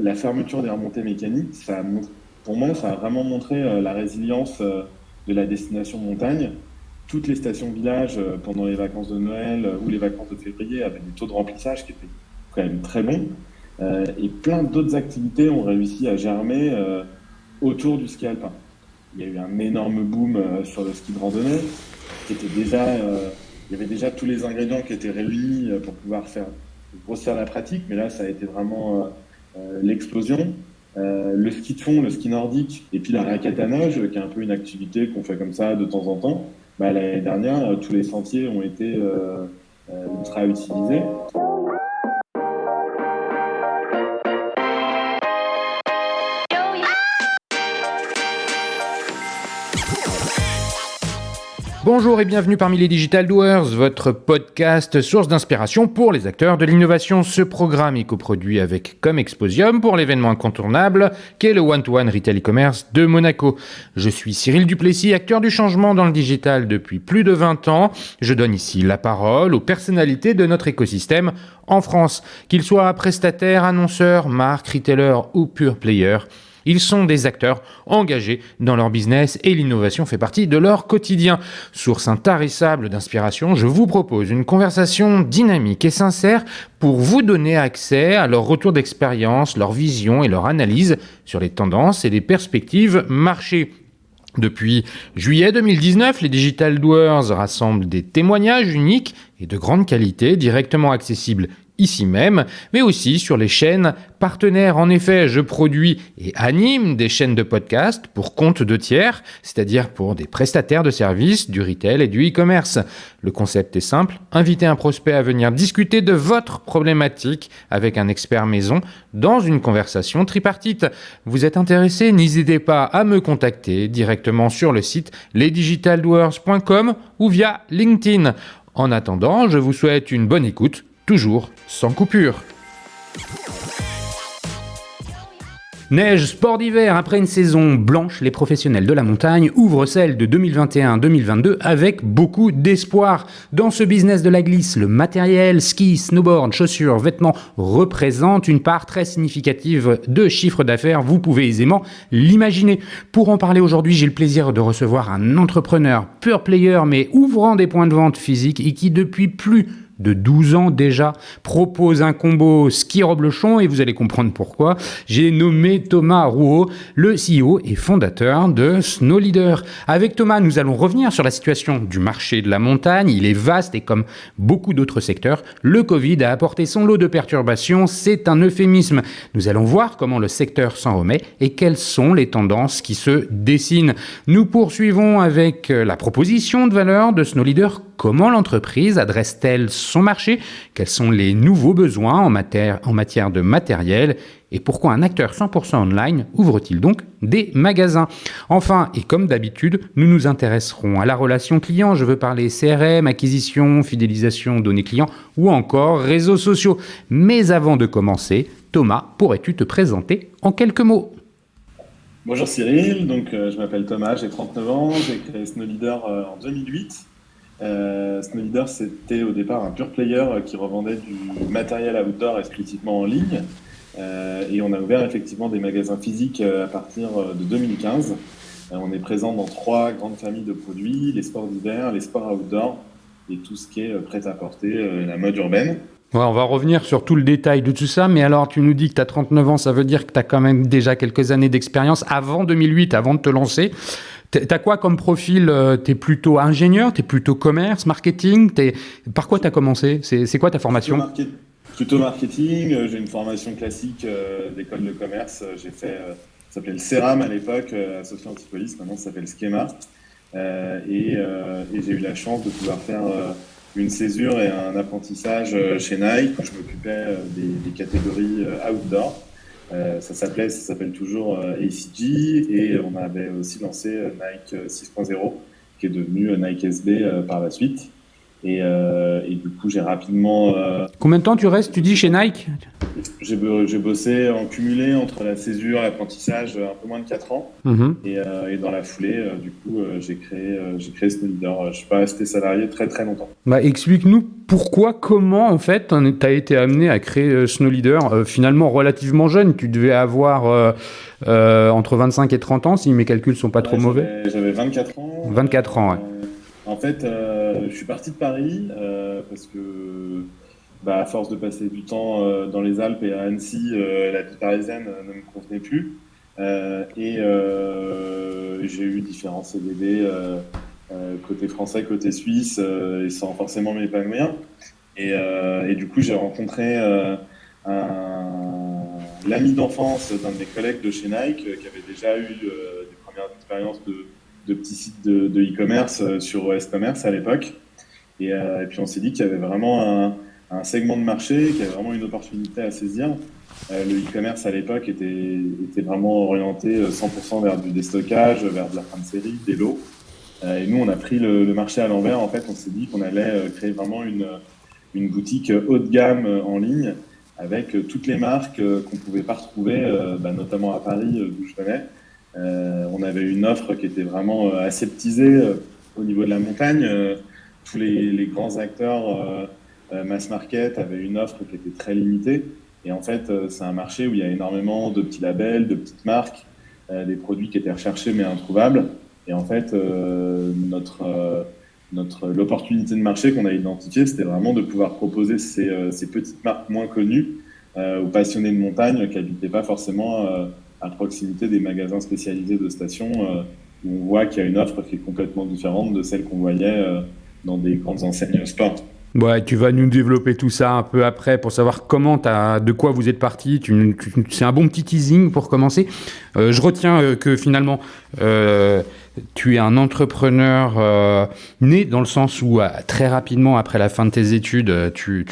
la fermeture des remontées mécaniques, pour moi, ça a vraiment montré la résilience de la destination montagne. Toutes les stations village pendant les vacances de Noël ou les vacances de février avaient des taux de remplissage qui étaient quand même très bons. Et plein d'autres activités ont réussi à germer autour du ski alpin. Il y a eu un énorme boom sur le ski de randonnée, qui était il y avait déjà tous les ingrédients qui étaient réunis pour pouvoir faire grossir la pratique, mais là, ça a été vraiment l'explosion. Le ski de fond, le ski nordique, et puis la raquette à nage, qui est un peu une activité qu'on fait comme ça de temps en temps. L'année dernière, tous les sentiers ont été ultra utilisés. Bonjour et bienvenue parmi les Digital Doers, votre podcast source d'inspiration pour les acteurs de l'innovation. Ce programme est coproduit avec Comexposium pour l'événement incontournable qu'est le One-to-One Retail e-commerce de Monaco. Je suis Cyril Duplessis, acteur du changement dans le digital depuis plus de 20 ans. Je donne ici la parole aux personnalités de notre écosystème en France, qu'ils soient prestataires, annonceurs, marques, retailers ou pure players. Ils sont des acteurs engagés dans leur business et l'innovation fait partie de leur quotidien. Source intarissable d'inspiration, je vous propose une conversation dynamique et sincère pour vous donner accès à leur retour d'expérience, leur vision et leur analyse sur les tendances et les perspectives marché. Depuis juillet 2019, les Digital Doers rassemblent des témoignages uniques et de grande qualité directement accessibles ici même, mais aussi sur les chaînes partenaires. En effet, je produis et anime des chaînes de podcast pour compte de tiers, c'est-à-dire pour des prestataires de services, du retail et du e-commerce. Le concept est simple, inviter un prospect à venir discuter de votre problématique avec un expert maison dans une conversation tripartite. Vous êtes intéressé? N'hésitez pas à me contacter directement sur le site lesdigitaldoers.com ou via LinkedIn. En attendant, je vous souhaite une bonne écoute, toujours sans coupure. Neige, sport d'hiver, après une saison blanche, les professionnels de la montagne ouvrent celle de 2021-2022 avec beaucoup d'espoir. Dans ce business de la glisse, le matériel, ski, snowboard, chaussures, vêtements représentent une part très significative de chiffre d'affaires, vous pouvez aisément l'imaginer. Pour en parler aujourd'hui, j'ai le plaisir de recevoir un entrepreneur, pure player, mais ouvrant des points de vente physiques et qui depuis plus de 12 ans déjà, propose un combo ski-reblochon et vous allez comprendre pourquoi. J'ai nommé Thomas Rouault, le CEO et fondateur de Snowleader. Avec Thomas, nous allons revenir sur la situation du marché de la montagne. Il est vaste et comme beaucoup d'autres secteurs, le Covid a apporté son lot de perturbations. C'est un euphémisme. Nous allons voir comment le secteur s'en remet et quelles sont les tendances qui se dessinent. Nous poursuivons avec la proposition de valeur de Snowleader. Comment l'entreprise adresse-t-elle son marché? Quels sont les nouveaux besoins en matière de matériel? Et pourquoi un acteur 100% online ouvre-t-il donc des magasins? Enfin, et comme d'habitude, nous nous intéresserons à la relation client. Je veux parler CRM, acquisition, fidélisation, données clients ou encore réseaux sociaux. Mais avant de commencer, Thomas, pourrais-tu te présenter en quelques mots? Bonjour Cyril, je m'appelle Thomas, j'ai 39 ans, j'ai créé Snowleader en 2008. Snowleader, c'était au départ un pure player qui revendait du matériel outdoor exclusivement en ligne. Et on a ouvert effectivement des magasins physiques à partir de 2015. On est présent dans 3 grandes familles de produits, les sports d'hiver, les sports outdoor et tout ce qui est prêt-à-porter, la mode urbaine. Ouais, on va revenir sur tout le détail de tout ça, mais alors tu nous dis que tu as 39 ans, ça veut dire que tu as quand même déjà quelques années d'expérience avant 2008, avant de te lancer. T'as quoi comme profil? T'es plutôt ingénieur, t'es plutôt commerce, marketing? Par quoi t'as commencé? C'est quoi ta formation? Plutôt marketing. J'ai une formation classique d'école de commerce. J'ai fait, ça s'appelait le CERAM à l'époque, à Sophia Antipolis, maintenant ça s'appelle Schema. Et j'ai eu la chance de pouvoir faire une césure et un apprentissage chez Nike où je m'occupais des catégories outdoor. Ça s'appelle toujours ACG et on avait aussi lancé Nike 6.0 qui est devenu Nike SB par la suite. Et du coup, j'ai rapidement... Combien de temps tu restes, tu dis, chez Nike? J'ai bossé en cumulé entre la césure, l'apprentissage, un peu moins de 4 ans. Mhm. Et dans la foulée, du coup, j'ai créé SnowLeader. Je ne suis pas resté salarié très très longtemps. Bah, explique-nous pourquoi, comment en fait tu as été amené à créer SnowLeader finalement relativement jeune. Tu devais avoir entre 25 et 30 ans si mes calculs sont pas trop Ouais, mauvais. j'avais 24 ans. 24 ans, ouais. En fait, je suis parti de Paris parce que, à force de passer du temps dans les Alpes et à Annecy, la vie parisienne ne me convenait plus. J'ai eu différents CDD côté français, côté suisse, et sans forcément m'épanouir. Et du coup, j'ai rencontré l'ami d'enfance d'un de mes collègues de chez Nike qui avait déjà eu des premières expériences de petits sites de e-commerce sur OS Commerce à l'époque. Et puis on s'est dit qu'il y avait vraiment un segment de marché, qu'il y avait vraiment une opportunité à saisir. Le e-commerce à l'époque était vraiment orienté 100% vers du déstockage, vers de la fin de série, des lots. Et nous, on a pris le marché à l'envers. En fait, on s'est dit qu'on allait créer vraiment une boutique haut de gamme en ligne avec toutes les marques qu'on ne pouvait pas retrouver, notamment à Paris, d'où je venais. On avait une offre qui était vraiment aseptisée au niveau de la montagne. Tous les grands acteurs mass market avaient une offre qui était très limitée. Et en fait, c'est un marché où il y a énormément de petits labels, de petites marques, des produits qui étaient recherchés mais introuvables. Et en fait, l'opportunité de marché qu'on a identifiée, c'était vraiment de pouvoir proposer ces petites marques moins connues aux passionnés de montagne qui n'habitaient pas forcément à proximité des magasins spécialisés de stations où on voit qu'il y a une offre qui est complètement différente de celle qu'on voyait dans des grandes enseignes sport. Ouais, tu vas nous développer tout ça un peu après pour savoir de quoi vous êtes parti. C'est un bon petit teasing pour commencer. Je retiens que finalement, tu es un entrepreneur né dans le sens où très rapidement après la fin de tes études, tu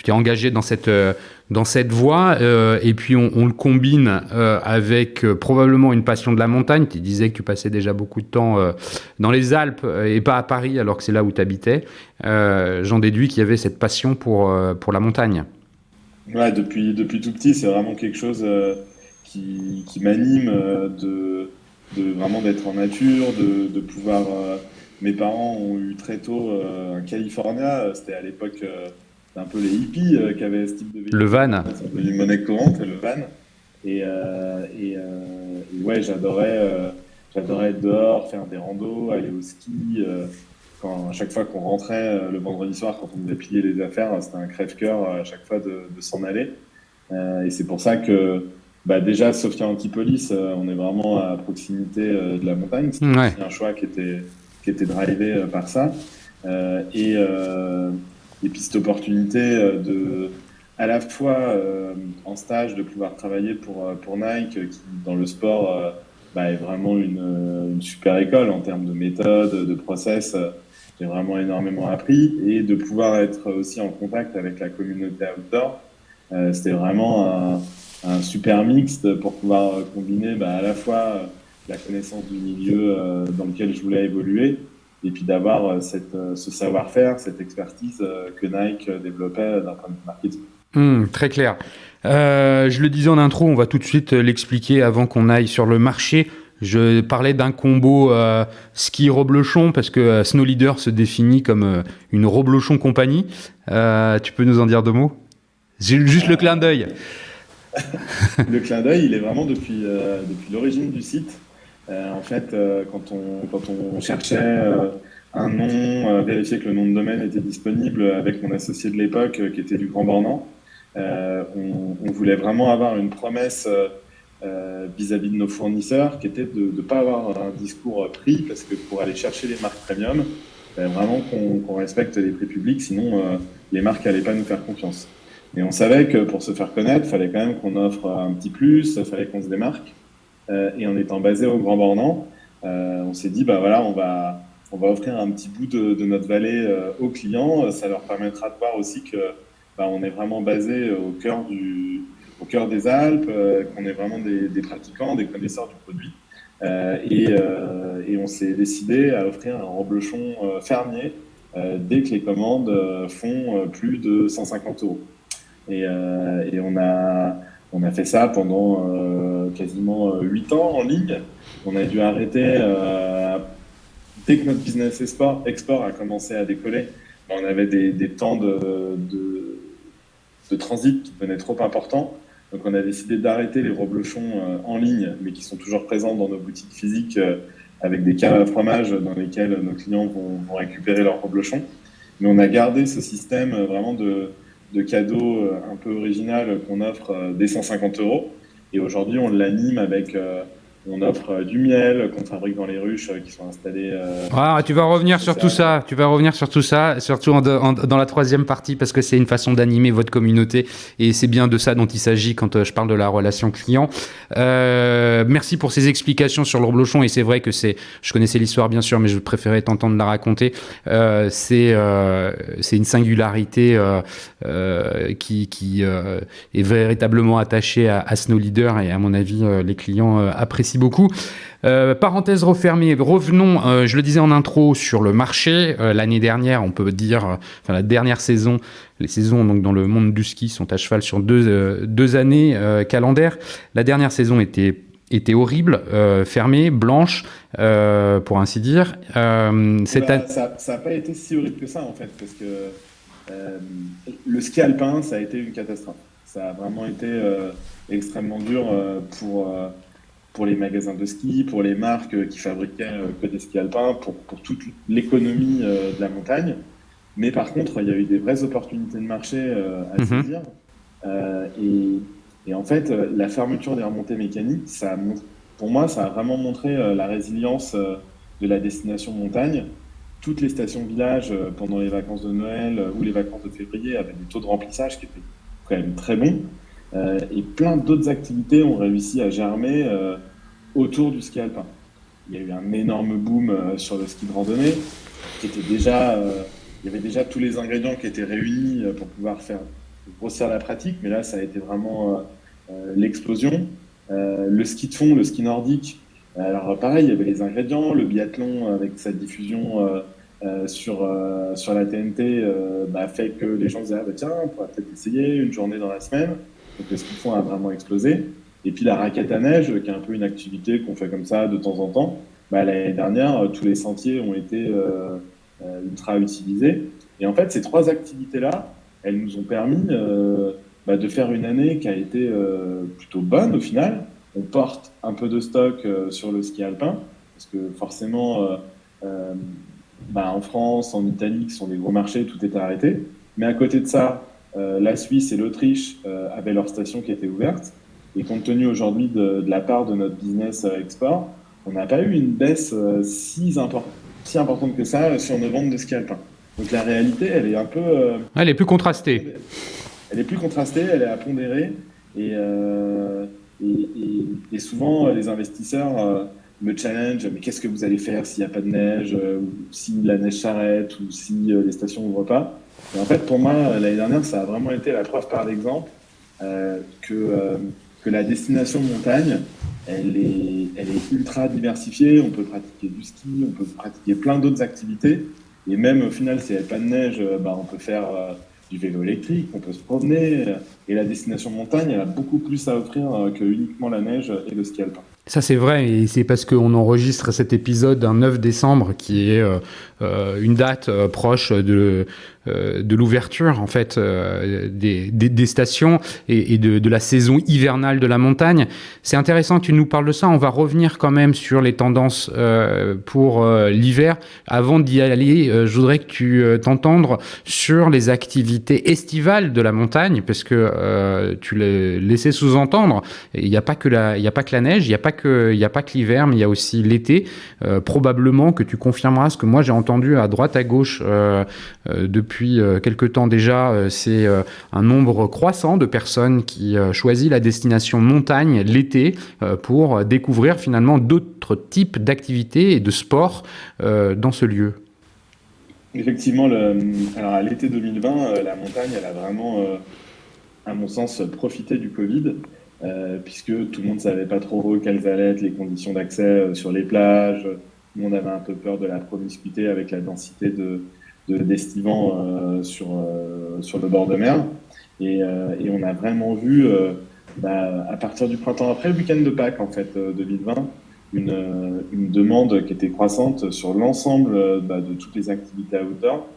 t'es engagé dans cette voie et puis on le combine avec probablement une passion de la montagne. Tu disais que tu passais déjà beaucoup de temps dans les Alpes et pas à Paris alors que c'est là où tu habitais. J'en déduis qu'il y avait cette passion pour la montagne. Ouais, depuis tout petit, c'est vraiment quelque chose qui m'anime de vraiment d'être en nature, de pouvoir. Mes parents ont eu très tôt un California. C'était à l'époque un peu les hippies qui avaient ce type de véhicule. Le van. C'est un peu une monnaie courante, le van. Et ouais, j'adorais être dehors, faire des randos, aller au ski. À chaque fois qu'on rentrait le vendredi soir, quand on devait plier les affaires, c'était un crève-cœur à chaque fois de s'en aller. Et c'est pour ça que déjà, Sofia Antipolis, on est vraiment à proximité de la montagne. C'était Ouais. aussi un choix qui était drivé par ça. Et puis cette opportunité à la fois en stage de pouvoir travailler pour Nike, qui dans le sport est vraiment une super école en termes de méthode, de process. J'ai vraiment énormément appris et de pouvoir être aussi en contact avec la communauté outdoor. C'était vraiment un super mix pour pouvoir combiner à la fois la connaissance du milieu dans lequel je voulais évoluer et puis d'avoir ce savoir-faire, cette expertise que Nike développait d'un point de vue marketing. Très clair. Je le disais en intro, on va tout de suite l'expliquer avant qu'on aille sur le marché. Je parlais d'un combo ski-reblochon parce que SnowLeader se définit comme une reblochon compagnie. Tu peux nous en dire deux mots? Juste le clin d'œil. Le clin d'œil, il est vraiment depuis l'origine du site. En fait, quand on cherchait un nom, vérifier que le nom de domaine était disponible avec mon associé de l'époque qui était du Grand Bornand, on voulait vraiment avoir une promesse vis-à-vis de nos fournisseurs qui était de ne pas avoir un discours prix parce que pour aller chercher les marques premium, vraiment qu'on respecte les prix publics, sinon les marques n'allaient pas nous faire confiance. Et on savait que pour se faire connaître, il fallait quand même qu'on offre un petit plus, il fallait qu'on se démarque. Et en étant basé au Grand Bornand, on s'est dit, voilà, on va offrir un petit bout de notre vallée aux clients. Ça leur permettra de voir aussi que on est vraiment basé au cœur des Alpes, qu'on est vraiment des pratiquants, des connaisseurs du produit. Et on s'est décidé à offrir un reblochon fermier dès que les commandes font plus de 150 euros. Et on a fait ça pendant quasiment 8 ans en ligne. On a dû arrêter dès que notre business export a commencé à décoller. On avait des temps de transit qui devenaient trop importants. Donc on a décidé d'arrêter les reblochons en ligne, mais qui sont toujours présents dans nos boutiques physiques avec des caves à fromage dans lesquels nos clients vont récupérer leurs reblochons. Mais on a gardé ce système vraiment de cadeaux un peu original qu'on offre dès 150 euros. Et aujourd'hui, on l'anime avec... on offre du miel qu'on fabrique dans les ruches qui sont installées. Tu vas revenir sur tout ça. Tu vas revenir sur tout ça, surtout dans la troisième partie, parce que c'est une façon d'animer votre communauté et c'est bien de ça dont il s'agit quand je parle de la relation client. Merci pour ces explications sur le reblochon et c'est vrai que je connaissais l'histoire bien sûr, mais je préférais t'entendre la raconter. C'est une singularité qui est véritablement attachée à Snow Leader et à mon avis les clients apprécient beaucoup. Parenthèse refermée, revenons, je le disais en intro, sur le marché. L'année dernière, on peut dire, la dernière saison, les saisons donc, dans le monde du ski sont à cheval sur deux années calendaires. La dernière saison était horrible, fermée, blanche, pour ainsi dire. Ça n'a pas été si horrible que ça, en fait, parce que le ski alpin, ça a été une catastrophe. Ça a vraiment été extrêmement dur pour les magasins de ski, pour les marques qui fabriquaient que des skis alpins, pour toute l'économie de la montagne. Mais par contre, il y a eu des vraies opportunités de marché à saisir. Et en fait, la fermeture des remontées mécaniques, pour moi, ça a vraiment montré la résilience de la destination montagne. Toutes les stations villages pendant les vacances de Noël ou les vacances de février avaient des taux de remplissage qui étaient quand même très bons. Et plein d'autres activités ont réussi à germer autour du ski alpin. Il y a eu un énorme boom sur le ski de randonnée, qui était déjà, il y avait déjà tous les ingrédients qui étaient réunis pour pouvoir faire grossir la pratique, mais là ça a été vraiment l'explosion. Le ski de fond, le ski nordique, alors pareil, il y avait les ingrédients, le biathlon avec sa diffusion sur la TNT fait que les gens disaient tiens, on pourrait peut-être essayer une journée dans la semaine. Donc le ski de fond a vraiment explosé. Et puis la raquette à neige, qui est un peu une activité qu'on fait comme ça de temps en temps, l'année dernière, tous les sentiers ont été ultra utilisés. Et en fait, ces trois activités-là, elles nous ont permis de faire une année qui a été plutôt bonne au final. On porte un peu de stock sur le ski alpin, parce que forcément, en France, en Italie, qui sont des gros marchés, tout était arrêté. Mais à côté de ça, la Suisse et l'Autriche avaient leurs stations qui étaient ouvertes. Et compte tenu aujourd'hui de la part de notre business export, on n'a pas eu une baisse si importante que ça sur nos ventes de ski alpin. Donc la réalité, elle est un peu... elle est plus contrastée. Elle est plus contrastée, elle est à pondérer. Et souvent, les investisseurs me challenge, mais qu'est-ce que vous allez faire s'il n'y a pas de neige, ou si la neige s'arrête, ou si les stations n'ouvrent pas. Et en fait, pour moi, l'année dernière, ça a vraiment été la preuve par l'exemple que la destination montagne, elle est ultra diversifiée. On peut pratiquer du ski, on peut pratiquer plein d'autres activités. Et même au final, s'il n'y a pas de neige, on peut faire du vélo électrique, on peut se promener. Et la destination montagne, elle a beaucoup plus à offrir que uniquement la neige et le ski alpin. Ça c'est vrai, et c'est parce qu'on enregistre cet épisode un 9 décembre qui est une date proche de l'ouverture en fait des stations et de la saison hivernale de la montagne. C'est intéressant que tu nous parles de ça. On va revenir quand même sur les tendances pour l'hiver. Avant d'y aller, je voudrais que tu t'entendes sur les activités estivales de la montagne, parce que tu l'as laissé sous-entendre. Il n'y a pas que la neige, il n'y a pas que l'hiver, mais il y a aussi l'été. Probablement que tu confirmeras ce que moi j'ai entendu à droite à gauche depuis quelque temps déjà. C'est un nombre croissant de personnes qui choisissent la destination montagne l'été pour découvrir finalement d'autres types d'activités et de sports dans ce lieu. Effectivement, alors à l'été 2020, la montagne, elle a vraiment, à mon sens, profité du Covid. Puisque tout le monde ne savait pas trop quelles allaient être les conditions d'accès sur les plages. Tout le monde avait un peu peur de la promiscuité avec la densité d'estivants sur le bord de mer. Et on a vraiment vu, à partir du printemps, après le week-end de Pâques, en fait, 2020, une demande qui était croissante sur l'ensemble de toutes les activités outdoor.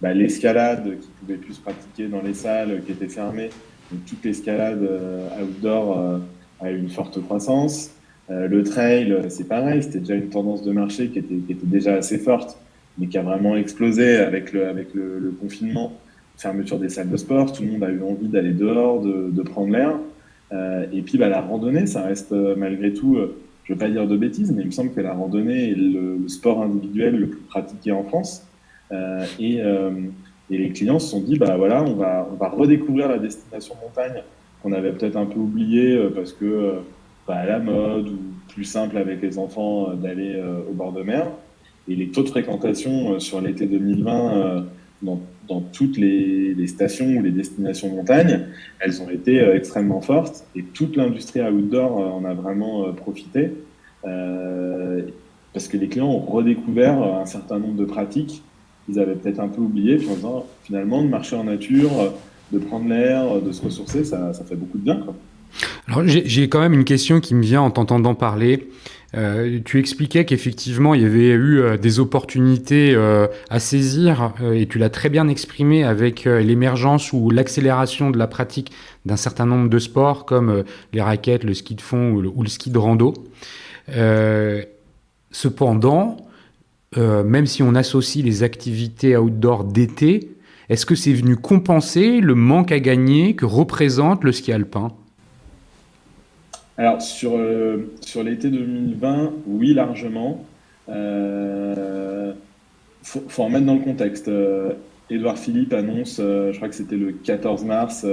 L'escalade qui pouvait plus se pratiquer dans les salles qui étaient fermées, donc toute l'escalade outdoor a eu une forte croissance. Le trail, c'est pareil, c'était déjà une tendance de marché qui était déjà assez forte, mais qui a vraiment explosé avec le confinement, fermeture des salles de sport. Tout le monde a eu envie d'aller dehors, de prendre l'air. Et puis la randonnée, ça reste malgré tout, je ne veux pas dire de bêtises, mais il me semble que la randonnée est le sport individuel le plus pratiqué en France. Et les clients se sont dit, voilà, on va redécouvrir la destination montagne qu'on avait peut-être un peu oubliée parce que à la mode ou plus simple avec les enfants d'aller au bord de mer. Et les taux de fréquentation sur l'été 2020 dans toutes les stations ou les destinations montagne, elles ont été extrêmement fortes et toute l'industrie outdoor en a vraiment profité parce que les clients ont redécouvert un certain nombre de pratiques qu'ils avaient peut-être un peu oubliées, puis en disant finalement de marcher en nature, de prendre l'air, de se ressourcer, ça fait beaucoup de bien, quoi. Alors j'ai quand même une question qui me vient en t'entendant parler. Tu expliquais qu'effectivement il y avait eu des opportunités à saisir et tu l'as très bien exprimé avec l'émergence ou l'accélération de la pratique d'un certain nombre de sports comme les raquettes, le ski de fond ou le ski de rando. Cependant, même si on associe les activités outdoor d'été, est-ce que c'est venu compenser le manque à gagner que représente le ski alpin ? Alors, sur l'été 2020, oui, largement. Faut en mettre dans le contexte. Édouard Philippe annonce, je crois que c'était le 14 mars,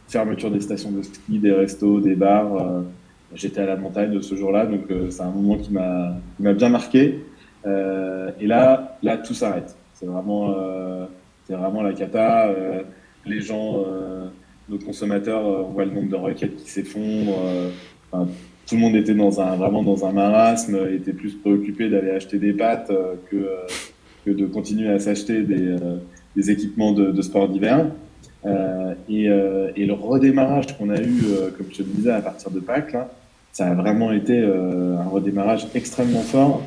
fermeture des stations de ski, des restos, des bars. J'étais à la montagne ce jour-là, donc c'est un moment qui m'a bien marqué. Et là, tout s'arrête. C'est vraiment la cata. Les gens, nos consommateurs, on voit le nombre de requêtes qui s'effondrent. Tout le monde était vraiment dans un marasme, était plus préoccupé d'aller acheter des pâtes que de continuer à s'acheter des équipements de sport d'hiver. Et le redémarrage qu'on a eu, comme je te le disais, à partir de Pâques, là, ça a vraiment été un redémarrage extrêmement fort,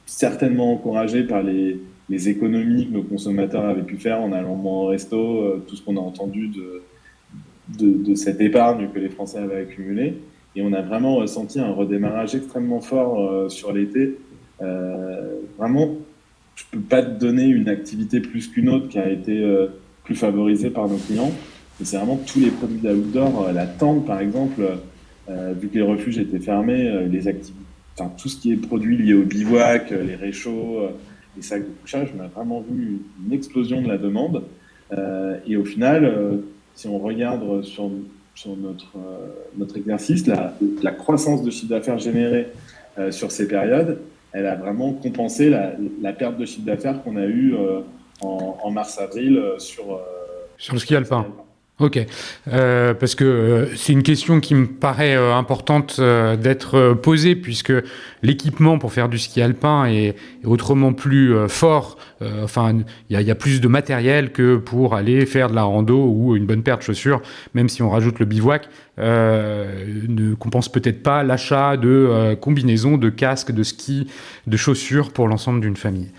certainement encouragé par les économies que nos consommateurs avaient pu faire en allant moins au resto, tout ce qu'on a entendu de cette épargne que les Français avaient accumulée. Et on a vraiment ressenti un redémarrage extrêmement fort sur l'été. Vraiment, je ne peux pas te donner une activité plus qu'une autre qui a été plus favorisée par nos clients. Et c'est vraiment tous les produits d'outdoor, la tente par exemple, vu que les refuges étaient fermés, tout ce qui est produit lié au bivouac, les réchauds, les sacs de couchage, on a vraiment vu une explosion de la demande. Et au final, si on regarde sur notre exercice, la croissance de chiffre d'affaires générée sur ces périodes, elle a vraiment compensé la perte de chiffre d'affaires qu'on a eue en mars-avril sur le ski alpin. Ok, parce que c'est une question qui me paraît importante d'être posée, puisque l'équipement pour faire du ski alpin est autrement plus fort. Il y a plus de matériel que pour aller faire de la rando ou une bonne paire de chaussures, même si on rajoute le bivouac, ne compense peut-être pas l'achat de combinaisons, de casques, de ski, de chaussures pour l'ensemble d'une famille.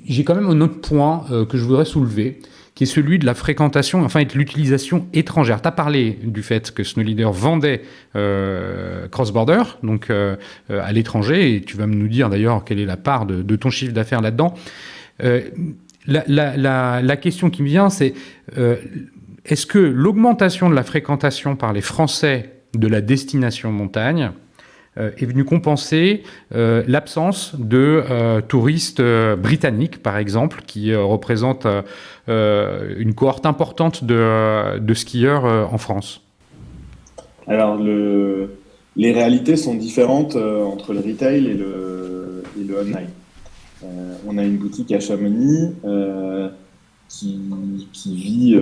J'ai quand même un autre point que je voudrais soulever, qui est celui de la fréquentation, et de l'utilisation étrangère. Tu as parlé du fait que Snow Leader vendait cross-border, donc à l'étranger, et tu vas nous dire d'ailleurs quelle est la part de ton chiffre d'affaires là-dedans. La question qui me vient, c'est est-ce que l'augmentation de la fréquentation par les Français de la destination montagne est venu compenser l'absence de touristes britanniques, par exemple, qui représentent une cohorte importante de skieurs en France? Alors, les réalités sont différentes entre le retail et le online. On a une boutique à Chamonix qui vit,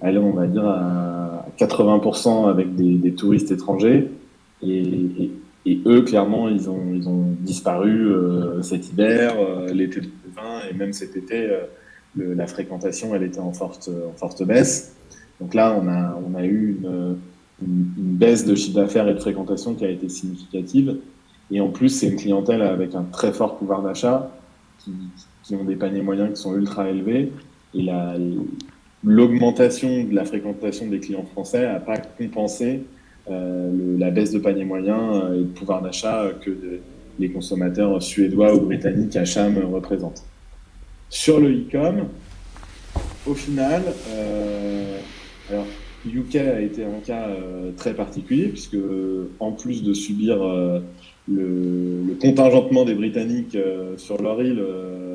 on va dire, à 80% avec des touristes étrangers. Et Et eux, clairement, ils ont disparu cet hiver, l'été 2020, et même cet été, la fréquentation, elle était en forte baisse. Donc là, on a eu une baisse de chiffre d'affaires et de fréquentation qui a été significative. Et en plus, c'est une clientèle avec un très fort pouvoir d'achat, qui, qui ont des paniers moyens qui sont ultra élevés. Et l'augmentation de la fréquentation des clients français n'a pas compensé la baisse de panier moyen et de pouvoir d'achat les consommateurs suédois ou britanniques à Cham représentent. Sur le e-com, au final, alors UK a été un cas très particulier puisque en plus de subir le contingentement des Britanniques sur leur île,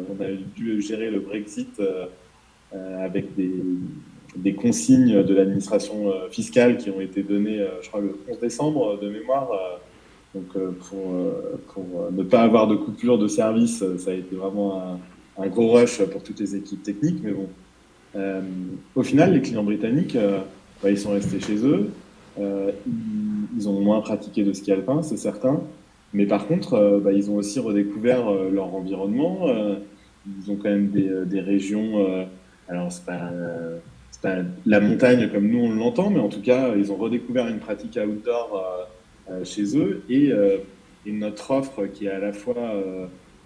on a dû gérer le Brexit avec des consignes de l'administration fiscale qui ont été données, je crois, le 11 décembre de mémoire. Donc, pour ne pas avoir de coupure de service, ça a été vraiment un gros rush pour toutes les équipes techniques. Mais bon, au final, les clients britanniques, ils sont restés chez eux. Ils ont moins pratiqué de ski alpin, c'est certain. Mais par contre, ils ont aussi redécouvert leur environnement. Ils ont quand même des régions. Alors, c'est pas la montagne comme nous on l'entend, mais en tout cas, ils ont redécouvert une pratique outdoor chez eux. Et notre offre, qui est à la fois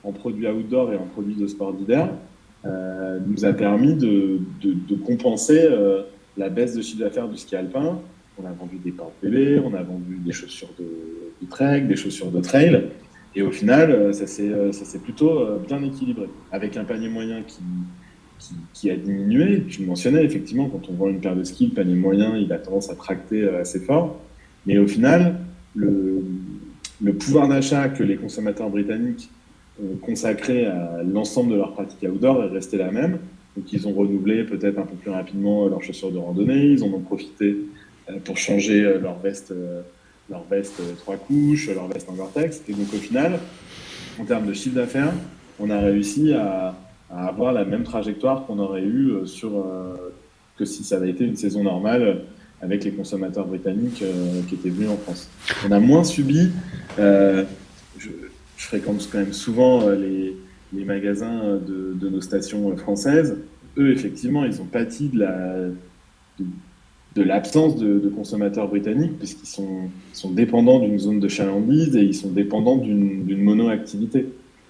en produits outdoor et en produits de sport d'hiver, nous a permis de compenser la baisse de chiffre d'affaires du ski alpin. On a vendu des portes bébés, on a vendu des chaussures de trek, des chaussures de trail. Et au final, ça s'est plutôt bien équilibré. Avec un panier moyen qui a diminué. Tu le mentionnais, effectivement, quand on vend une paire de skis, le panier moyen, il a tendance à tracter assez fort. Mais au final, le pouvoir d'achat que les consommateurs britanniques ont consacré à l'ensemble de leurs pratiques outdoor est resté la même. Donc, ils ont renouvelé peut-être un peu plus rapidement leurs chaussures de randonnée. Ils en ont profité pour changer leur veste 3 couches, leur veste en Gore-Tex. Et donc, au final, en termes de chiffre d'affaires, on a réussi à avoir la même trajectoire qu'on aurait eu que si ça avait été une saison normale avec les consommateurs britanniques qui étaient venus en France. On a moins subi, je fréquente quand même souvent les magasins de nos stations françaises. Eux, effectivement, ils ont pâti de l'absence de consommateurs britanniques puisqu'ils sont dépendants d'une zone de chalandise et ils sont dépendants d'une mono-activité.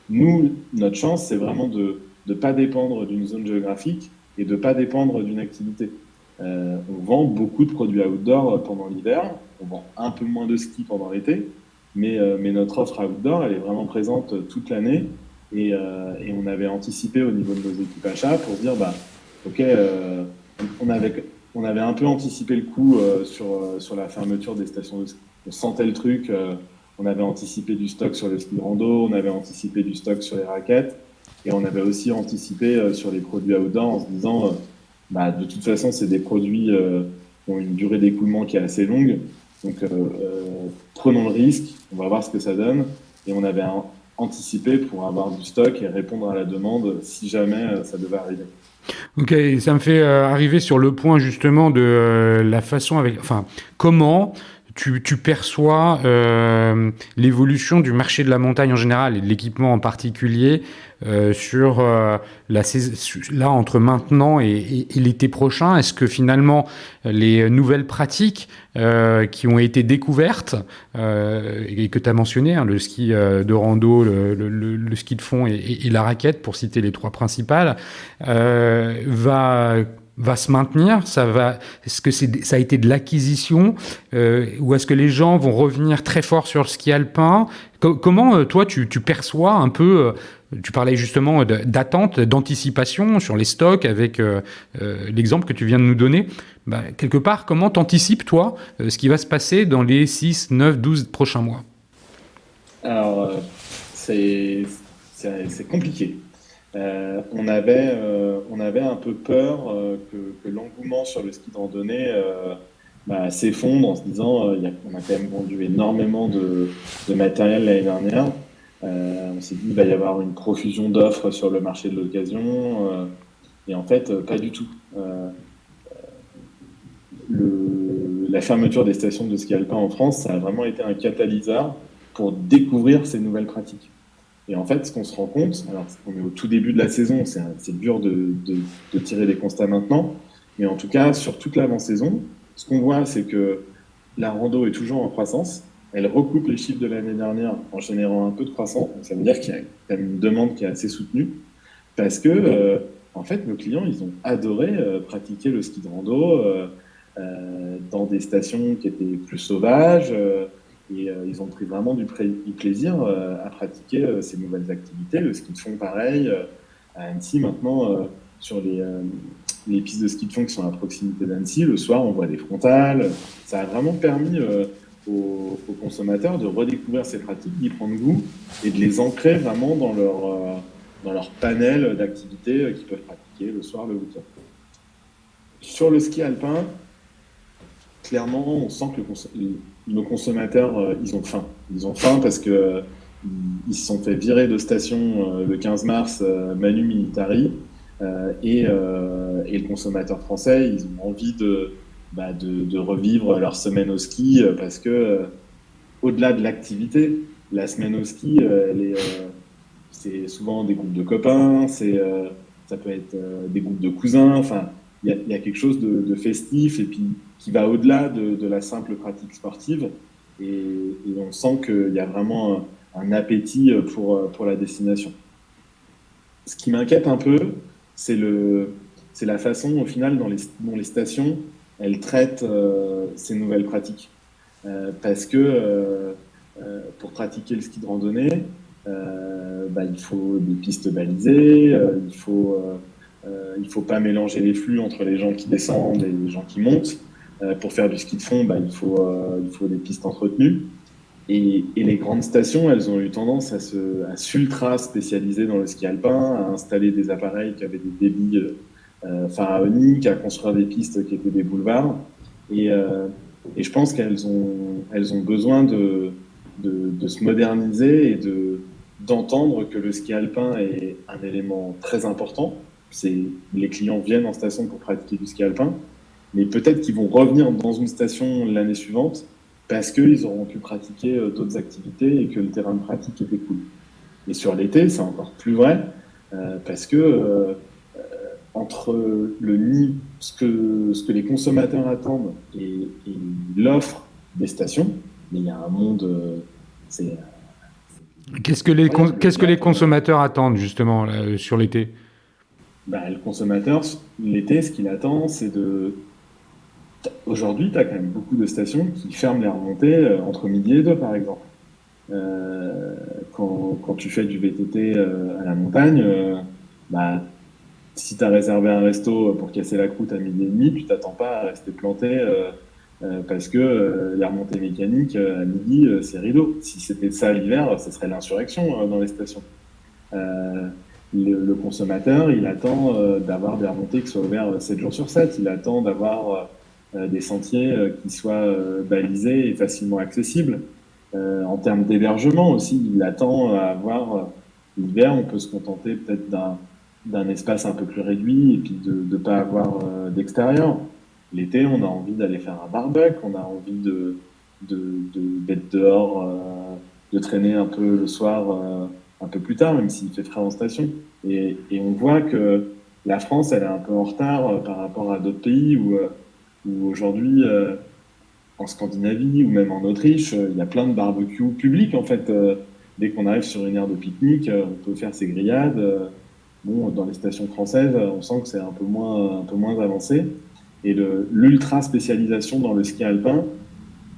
Nous, notre chance, c'est vraiment de ne pas dépendre d'une zone géographique et de ne pas dépendre d'une activité. On vend beaucoup de produits outdoor pendant l'hiver, on vend un peu moins de ski pendant l'été, mais notre offre outdoor, elle est vraiment présente toute l'année et on avait anticipé au niveau de nos équipes achats pour se dire, ok, on avait un peu anticipé le coup sur la fermeture des stations de ski. On sentait le truc, on avait anticipé du stock sur le ski de rando, on avait anticipé du stock sur les raquettes. Et on avait aussi anticipé sur les produits outdoor en se disant, de toute façon, c'est des produits qui ont une durée d'écoulement qui est assez longue. Donc, prenons le risque, on va voir ce que ça donne. Et on avait anticipé pour avoir du stock et répondre à la demande si jamais ça devait arriver. Ok, ça me fait arriver sur le point justement de la façon comment tu perçois l'évolution du marché de la montagne en général et de l'équipement en particulier sur la saison, là entre maintenant et l'été prochain. Est-ce que finalement les nouvelles pratiques qui ont été découvertes et que tu as mentionné, le ski de rando, le ski de fond et la raquette, pour citer les trois principales, va se maintenir? Est-ce que ça a été de l'acquisition ou est-ce que les gens vont revenir très fort sur le ski alpin? Comment toi tu perçois un peu, tu parlais justement d'attente, d'anticipation sur les stocks avec l'exemple que tu viens de nous donner. Quelque part, comment t'anticipes toi ce qui va se passer dans les 6, 9, 12 prochains mois? Alors, c'est compliqué. On avait un peu peur que l'engouement sur le ski de randonnée s'effondre en se disant on a quand même vendu énormément de matériel l'année dernière. On s'est dit qu'il va y avoir une profusion d'offres sur le marché de l'occasion et en fait pas du tout. La fermeture des stations de ski alpin en France, ça a vraiment été un catalyseur pour découvrir ces nouvelles pratiques. Et en fait, ce qu'on se rend compte, alors on est au tout début de la saison, c'est dur de tirer des constats maintenant, mais en tout cas, sur toute l'avant-saison, ce qu'on voit, c'est que la rando est toujours en croissance. Elle recoupe les chiffres de l'année dernière en générant un peu de croissance. Donc ça veut dire qu'il y a quand même une demande qui est assez soutenue. Parce que, en fait, nos clients, ils ont adoré pratiquer le ski de rando dans des stations qui étaient plus sauvages. Ils ont pris vraiment du plaisir à pratiquer ces nouvelles activités. Le ski de fond, pareil. À Annecy, maintenant, sur les pistes de ski de fond qui sont à proximité d'Annecy, le soir, on voit des frontales. Ça a vraiment permis aux consommateurs de redécouvrir ces pratiques, d'y prendre goût et de les ancrer vraiment dans leur panel d'activités qu'ils peuvent pratiquer le soir, le week-end. Sur le ski alpin, clairement, on sent que nos consommateurs, ils ont faim. Ils ont faim parce que ils se sont fait virer de station le 15 mars, Manu Militari, et le consommateur français, ils ont envie de revivre leur semaine au ski parce que, au-delà de l'activité, la semaine au ski, c'est souvent des groupes de copains, ça peut être des groupes de cousins, enfin, il y a quelque chose de festif et puis qui va au-delà de la simple pratique sportive. Et on sent qu'il y a vraiment un appétit pour la destination. Ce qui m'inquiète un peu, c'est la façon, au final, dont les stations, elles traitent ces nouvelles pratiques. Parce que pour pratiquer le ski de randonnée, il faut des pistes balisées, il faut pas mélanger les flux entre les gens qui descendent et les gens qui montent. Pour faire du ski de fond, il faut des pistes entretenues. Et les grandes stations, elles ont eu tendance à s'ultra spécialiser dans le ski alpin, à installer des appareils qui avaient des débits pharaoniques, à construire des pistes qui étaient des boulevards. Et je pense qu'elles ont besoin de se moderniser et d'entendre que le ski alpin est un élément très important. Les clients viennent en station pour pratiquer du ski alpin, mais peut-être qu'ils vont revenir dans une station l'année suivante parce qu'ils auront pu pratiquer d'autres activités et que le terrain de pratique était cool. Et sur l'été, c'est encore plus vrai, parce que entre ce que les consommateurs attendent et l'offre des stations, il y a un monde... Qu'est-ce que les consommateurs attendent justement là, sur l'été ? Le consommateur, l'été, ce qu'il attend, c'est Aujourd'hui, tu as quand même beaucoup de stations qui ferment les remontées entre midi et 2, par exemple. Quand tu fais du VTT à la montagne, si tu as réservé un resto pour casser la croûte à midi et demi, tu t'attends pas à rester planté parce que les remontées mécaniques à midi, c'est rideau. Si c'était ça l'hiver, ce serait l'insurrection dans les stations. Le consommateur, il attend d'avoir des remontées qui soient ouvertes 7 jours sur 7. Il attend d'avoir des sentiers qui soient balisés et facilement accessibles. En termes d'hébergement aussi, il attend à avoir l'hiver, on peut se contenter peut-être d'un espace un peu plus réduit et puis de ne pas avoir d'extérieur. L'été, on a envie d'aller faire un barbecue, on a envie d'être dehors, de traîner un peu le soir, un peu plus tard, même s'il fait frais en station. Et on voit que la France, elle est un peu en retard par rapport à d'autres pays où aujourd'hui, en Scandinavie ou même en Autriche, il y a plein de barbecues publics en fait. Dès qu'on arrive sur une aire de pique-nique, on peut faire ses grillades. Dans les stations françaises, on sent que c'est un peu moins avancé. Et l'ultra spécialisation dans le ski alpin,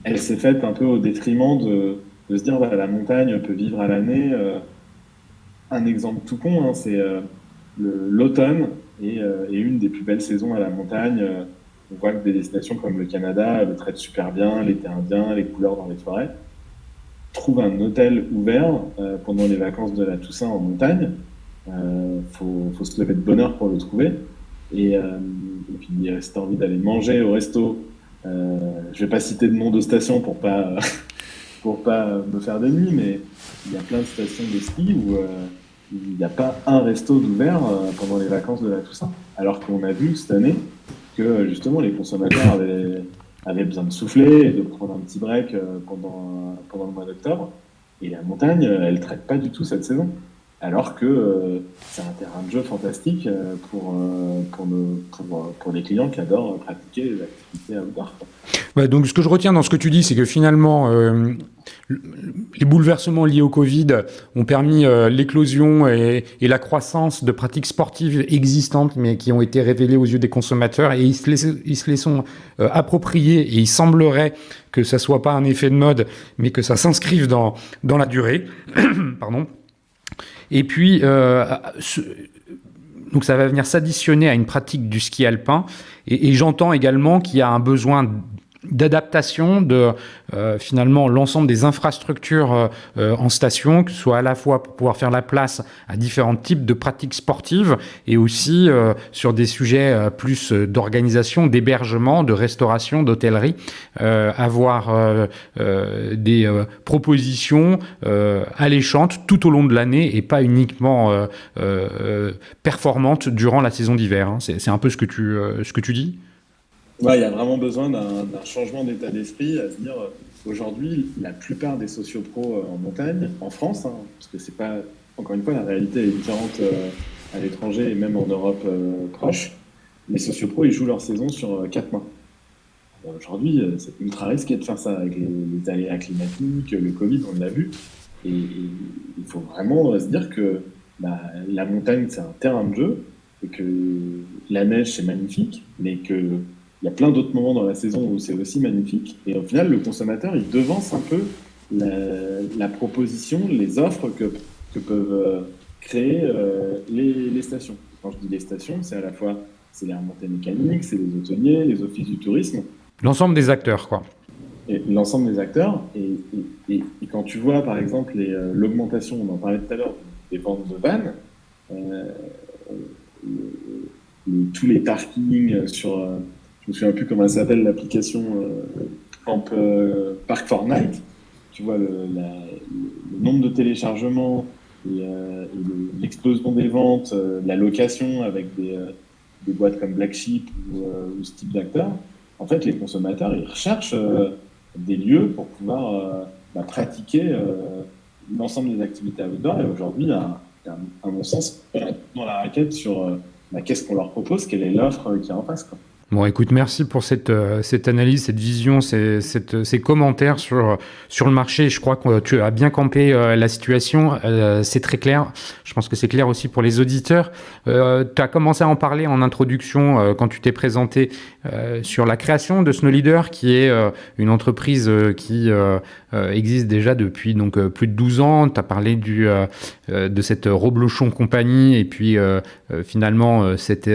elle s'est faite un peu au détriment de se dire la montagne peut vivre à l'année. Un exemple tout con, c'est l'automne et une des plus belles saisons à la montagne. On voit que des destinations comme le Canada le traitent super bien, l'été indien, les couleurs dans les forêts. Trouve un hôtel ouvert pendant les vacances de la Toussaint en montagne. Faut se lever de bonne heure pour le trouver. Et puis, si tu as envie d'aller manger au resto, je vais pas citer de nom de station pour pas me faire des nuits, mais il y a plein de stations de ski où il n'y a pas un resto d'ouvert pendant les vacances de la Toussaint. Alors qu'on a vu cette année que justement les consommateurs avaient besoin de souffler et de prendre un petit break pendant le mois d'octobre. Et la montagne, elle ne traite pas du tout cette saison. Alors que c'est un terrain de jeu fantastique pour les clients qui adorent pratiquer les activités outdoor. Ouais, donc ce que je retiens dans ce que tu dis, c'est que finalement, les bouleversements liés au Covid ont permis l'éclosion et la croissance de pratiques sportives existantes, mais qui ont été révélées aux yeux des consommateurs, et ils se les sont appropriés, et il semblerait que ça soit pas un effet de mode, mais que ça s'inscrive dans la durée. Pardon. Et puis, donc ça va venir s'additionner à une pratique du ski alpin, et j'entends également qu'il y a un besoin d'adaptation de finalement l'ensemble des infrastructures en station, que ce soit à la fois pour pouvoir faire la place à différents types de pratiques sportives, et aussi sur des sujets plus d'organisation, d'hébergement, de restauration, d'hôtellerie, avoir des propositions alléchantes tout au long de l'année, et pas uniquement performantes durant la saison d'hiver, hein. C'est un peu ce que tu dis. Ouais, il y a vraiment besoin d'un changement d'état d'esprit, à se dire, aujourd'hui, la plupart des sociopros en montagne, en France, hein, parce que c'est pas, encore une fois, la réalité est différente à l'étranger et même en Europe proche, les sociopros, ils jouent leur saison sur 4 mois. Aujourd'hui, c'est ultra risqué de faire ça avec les aléas climatiques, le Covid, on l'a vu. Et il faut vraiment se dire que la montagne, c'est un terrain de jeu, et que la neige, c'est magnifique, mais que il y a plein d'autres moments dans la saison où c'est aussi magnifique. Et au final, le consommateur, il devance un peu la proposition, les offres que peuvent créer les stations. Quand je dis les stations, c'est à la fois les remontées mécaniques, c'est les hôteliers, les offices du tourisme. L'ensemble des acteurs, quoi. Et l'ensemble des acteurs. Et quand tu vois, par exemple, l'augmentation, on en parlait tout à l'heure, des ventes de vannes, tous les parkings sur... je me souviens plus comment elle s'appelle, l'application Park Fortnite. Tu vois le nombre de téléchargements et l'explosion des ventes, la location avec des boîtes comme Black Sheep ou ce type d'acteurs. En fait, les consommateurs, ils recherchent des lieux pour pouvoir pratiquer l'ensemble des activités outdoor. Et aujourd'hui, à mon sens, dans la raquette sur qu'est-ce qu'on leur propose, quelle est l'offre qui est en face, quoi. Bon, écoute, merci pour cette analyse, cette vision, ces commentaires sur le marché. Je crois que tu as bien campé la situation. C'est très clair. Je pense que c'est clair aussi pour les auditeurs. Tu as commencé à en parler en introduction quand tu t'es présenté sur la création de Snow Leader, qui est une entreprise qui existe déjà depuis donc plus de 12 ans. Tu as parlé de cette Roblochon compagnie, et puis finalement cette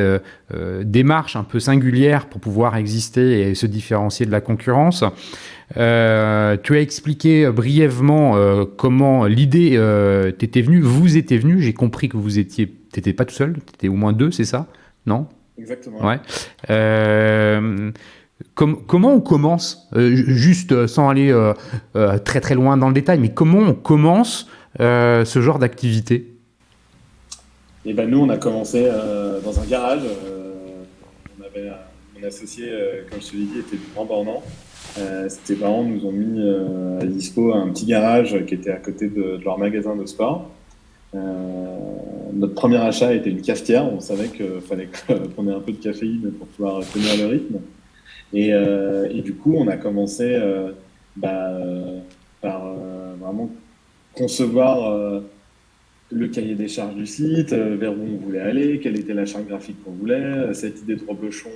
démarche un peu singulière pour pouvoir exister et se différencier de la concurrence. Tu as expliqué brièvement comment l'idée t'était venue, vous était venue. J'ai compris que t'étais pas tout seul, t'étais au moins 2, c'est ça? Non? Exactement. Ouais. Comment on commence, juste sans aller très très loin dans le détail, mais comment on commence ce genre d'activité? Et nous, on a commencé dans un garage. On avait mon associé, comme je te l'ai dit, était du Grand Bornand. Ses parents nous ont mis à dispo un petit garage qui était à côté de leur magasin de sport. Notre premier achat était une cafetière. On savait qu'il fallait qu'on ait un peu de caféine pour pouvoir tenir le rythme. Et du coup, on a commencé par vraiment concevoir le cahier des charges du site, vers où on voulait aller, quelle était la charte graphique qu'on voulait, cette idée de reblochon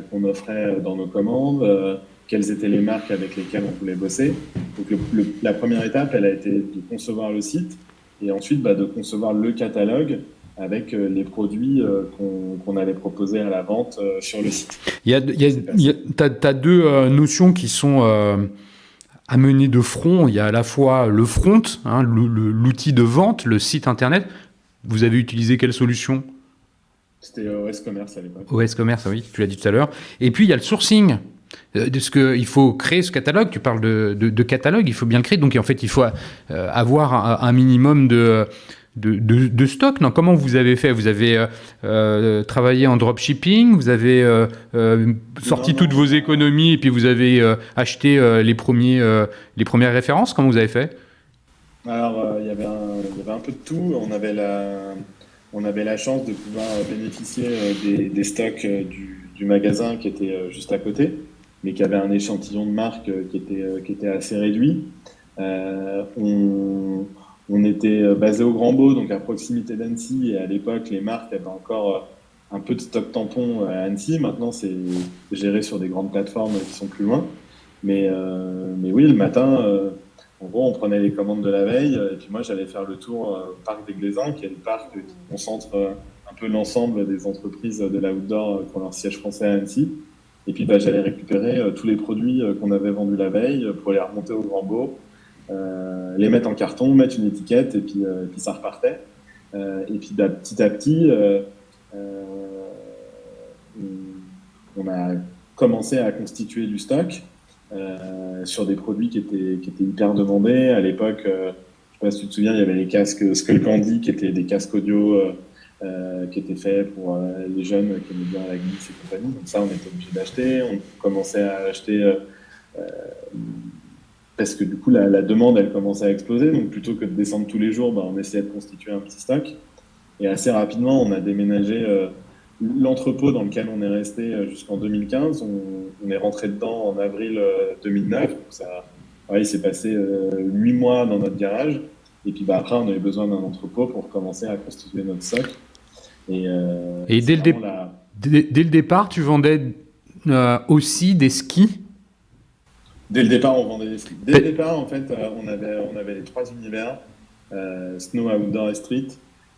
qu'on offrait dans nos commandes, quelles étaient les marques avec lesquelles on voulait bosser. Donc la première étape, elle a été de concevoir le site, et ensuite de concevoir le catalogue avec les produits qu'on allait proposer à la vente sur le site. T'as deux notions qui sont à mener de front. Il y a à la fois le front, hein, l'outil de vente, le site internet. Vous avez utilisé quelle solution? C'était OS Commerce à l'époque. OS Commerce, oui, tu l'as dit tout à l'heure. Et puis il y a le sourcing. Il faut créer ce catalogue. Tu parles de catalogue, il faut bien le créer. Donc en fait, il faut avoir un minimum de stock. Non, comment vous avez fait? Vous avez travaillé en dropshipping, vous avez sorti toutes vos économies, et puis vous avez acheté les premières références. Comment vous avez fait? Alors, il y avait un peu de tout. On avait la chance de pouvoir bénéficier des stocks du magasin qui était juste à côté, mais qui avait un échantillon de marques qui était assez réduit. Euh, on, on était basé au Grand Beau, donc à proximité d'Annecy, et à l'époque, les marques avaient encore un peu de stock tampon à Annecy. Maintenant, c'est géré sur des grandes plateformes qui sont plus loin. Mais oui, le matin, en gros, on prenait les commandes de la veille, et puis moi, j'allais faire le tour au parc des Glaisins, qui est le parc qui concentre un peu l'ensemble des entreprises de l'outdoor qui ont leur siège français à Annecy. Et puis, bah, j'allais récupérer tous les produits qu'on avait vendus la veille pour les remonter au Grand Beau, les mettre en carton, mettre une étiquette, et puis ça repartait. Et puis, bah, petit à petit, euh, on a commencé à constituer du stock sur des produits qui étaient hyper demandés. À l'époque, je ne sais pas si tu te souviens, il y avait les casques Skullcandy qui étaient des casques audio qui étaient faits pour les jeunes qui aimaient bien la glisse et compagnie. Donc ça, on était obligé d'acheter. On commençait à acheter parce que du coup, la demande, elle commençait à exploser. Donc plutôt que de descendre tous les jours, bah, on essayait de constituer un petit stock. Et assez rapidement, on a déménagé l'entrepôt dans lequel on est resté jusqu'en 2015. On est rentré dedans en avril 2009. Donc ça, ouais, il s'est passé 8 mois dans notre garage. Et puis bah, après, on avait besoin d'un entrepôt pour commencer à constituer notre stock. Et C'est dès vraiment la... dès le départ, tu vendais aussi des skis. Dès le départ, on vendait des skis. Dès le départ, en fait, on avait les trois univers, snow, outdoor et street.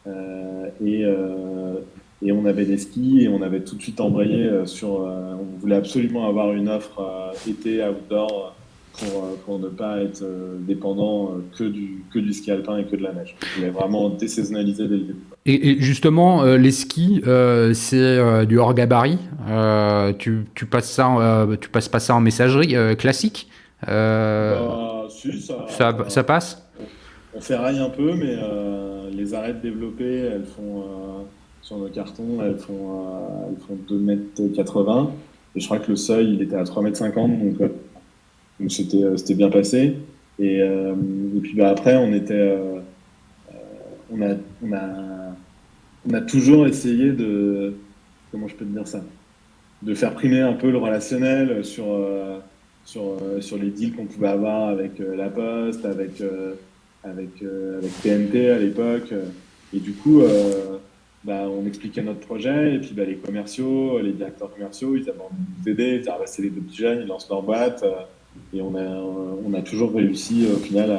Euh, et, euh, et on avait des skis et on avait tout de suite embrayé on voulait absolument avoir une offre été outdoor pour ne pas être dépendant que du ski alpin et que de la neige. On voulait vraiment désaisonnaliser dès le début. Et justement, les skis, c'est du hors gabarit. Tu passes pas ça en messagerie classique. Euh, Bah, si, ça passe. on ferraille un peu, mais les arêtes développées, sur nos cartons, elles font 2,80 m. Et je crois que le seuil, il était à 3,50 m, donc c'était bien passé. Et puis bah, après, on a, on a, on a toujours essayé comment je peux te dire ça, de faire primer un peu le relationnel sur les deals qu'on pouvait avoir avec La Poste, avec TNT à l'époque. Et du coup, bah, on expliquait notre projet, et puis bah, les commerciaux, les directeurs commerciaux, ils avaient envie de nous aider. Ils disaient, ah, bah, c'est les deux petits jeunes, ils lancent leur boîte. Et on a toujours réussi au final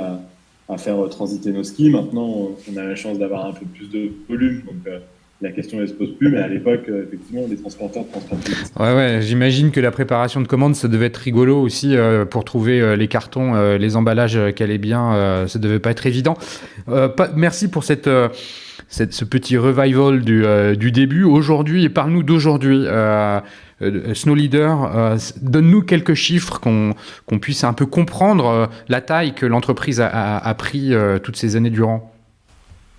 à faire transiter nos skis. Maintenant, on a la chance d'avoir un peu plus de volume, donc la question ne se pose plus. Mais à l'époque, effectivement, les transporteurs transportaient des skis. Ouais, j'imagine que la préparation de commandes, ça devait être rigolo aussi pour trouver les cartons, les emballages qui allaient bien. Ça devait pas être évident. Merci pour ce petit revival du début. Aujourd'hui, et parle-nous d'aujourd'hui. Snow Leader, donne-nous quelques chiffres qu'on puisse un peu comprendre la taille que l'entreprise a pris toutes ces années durant.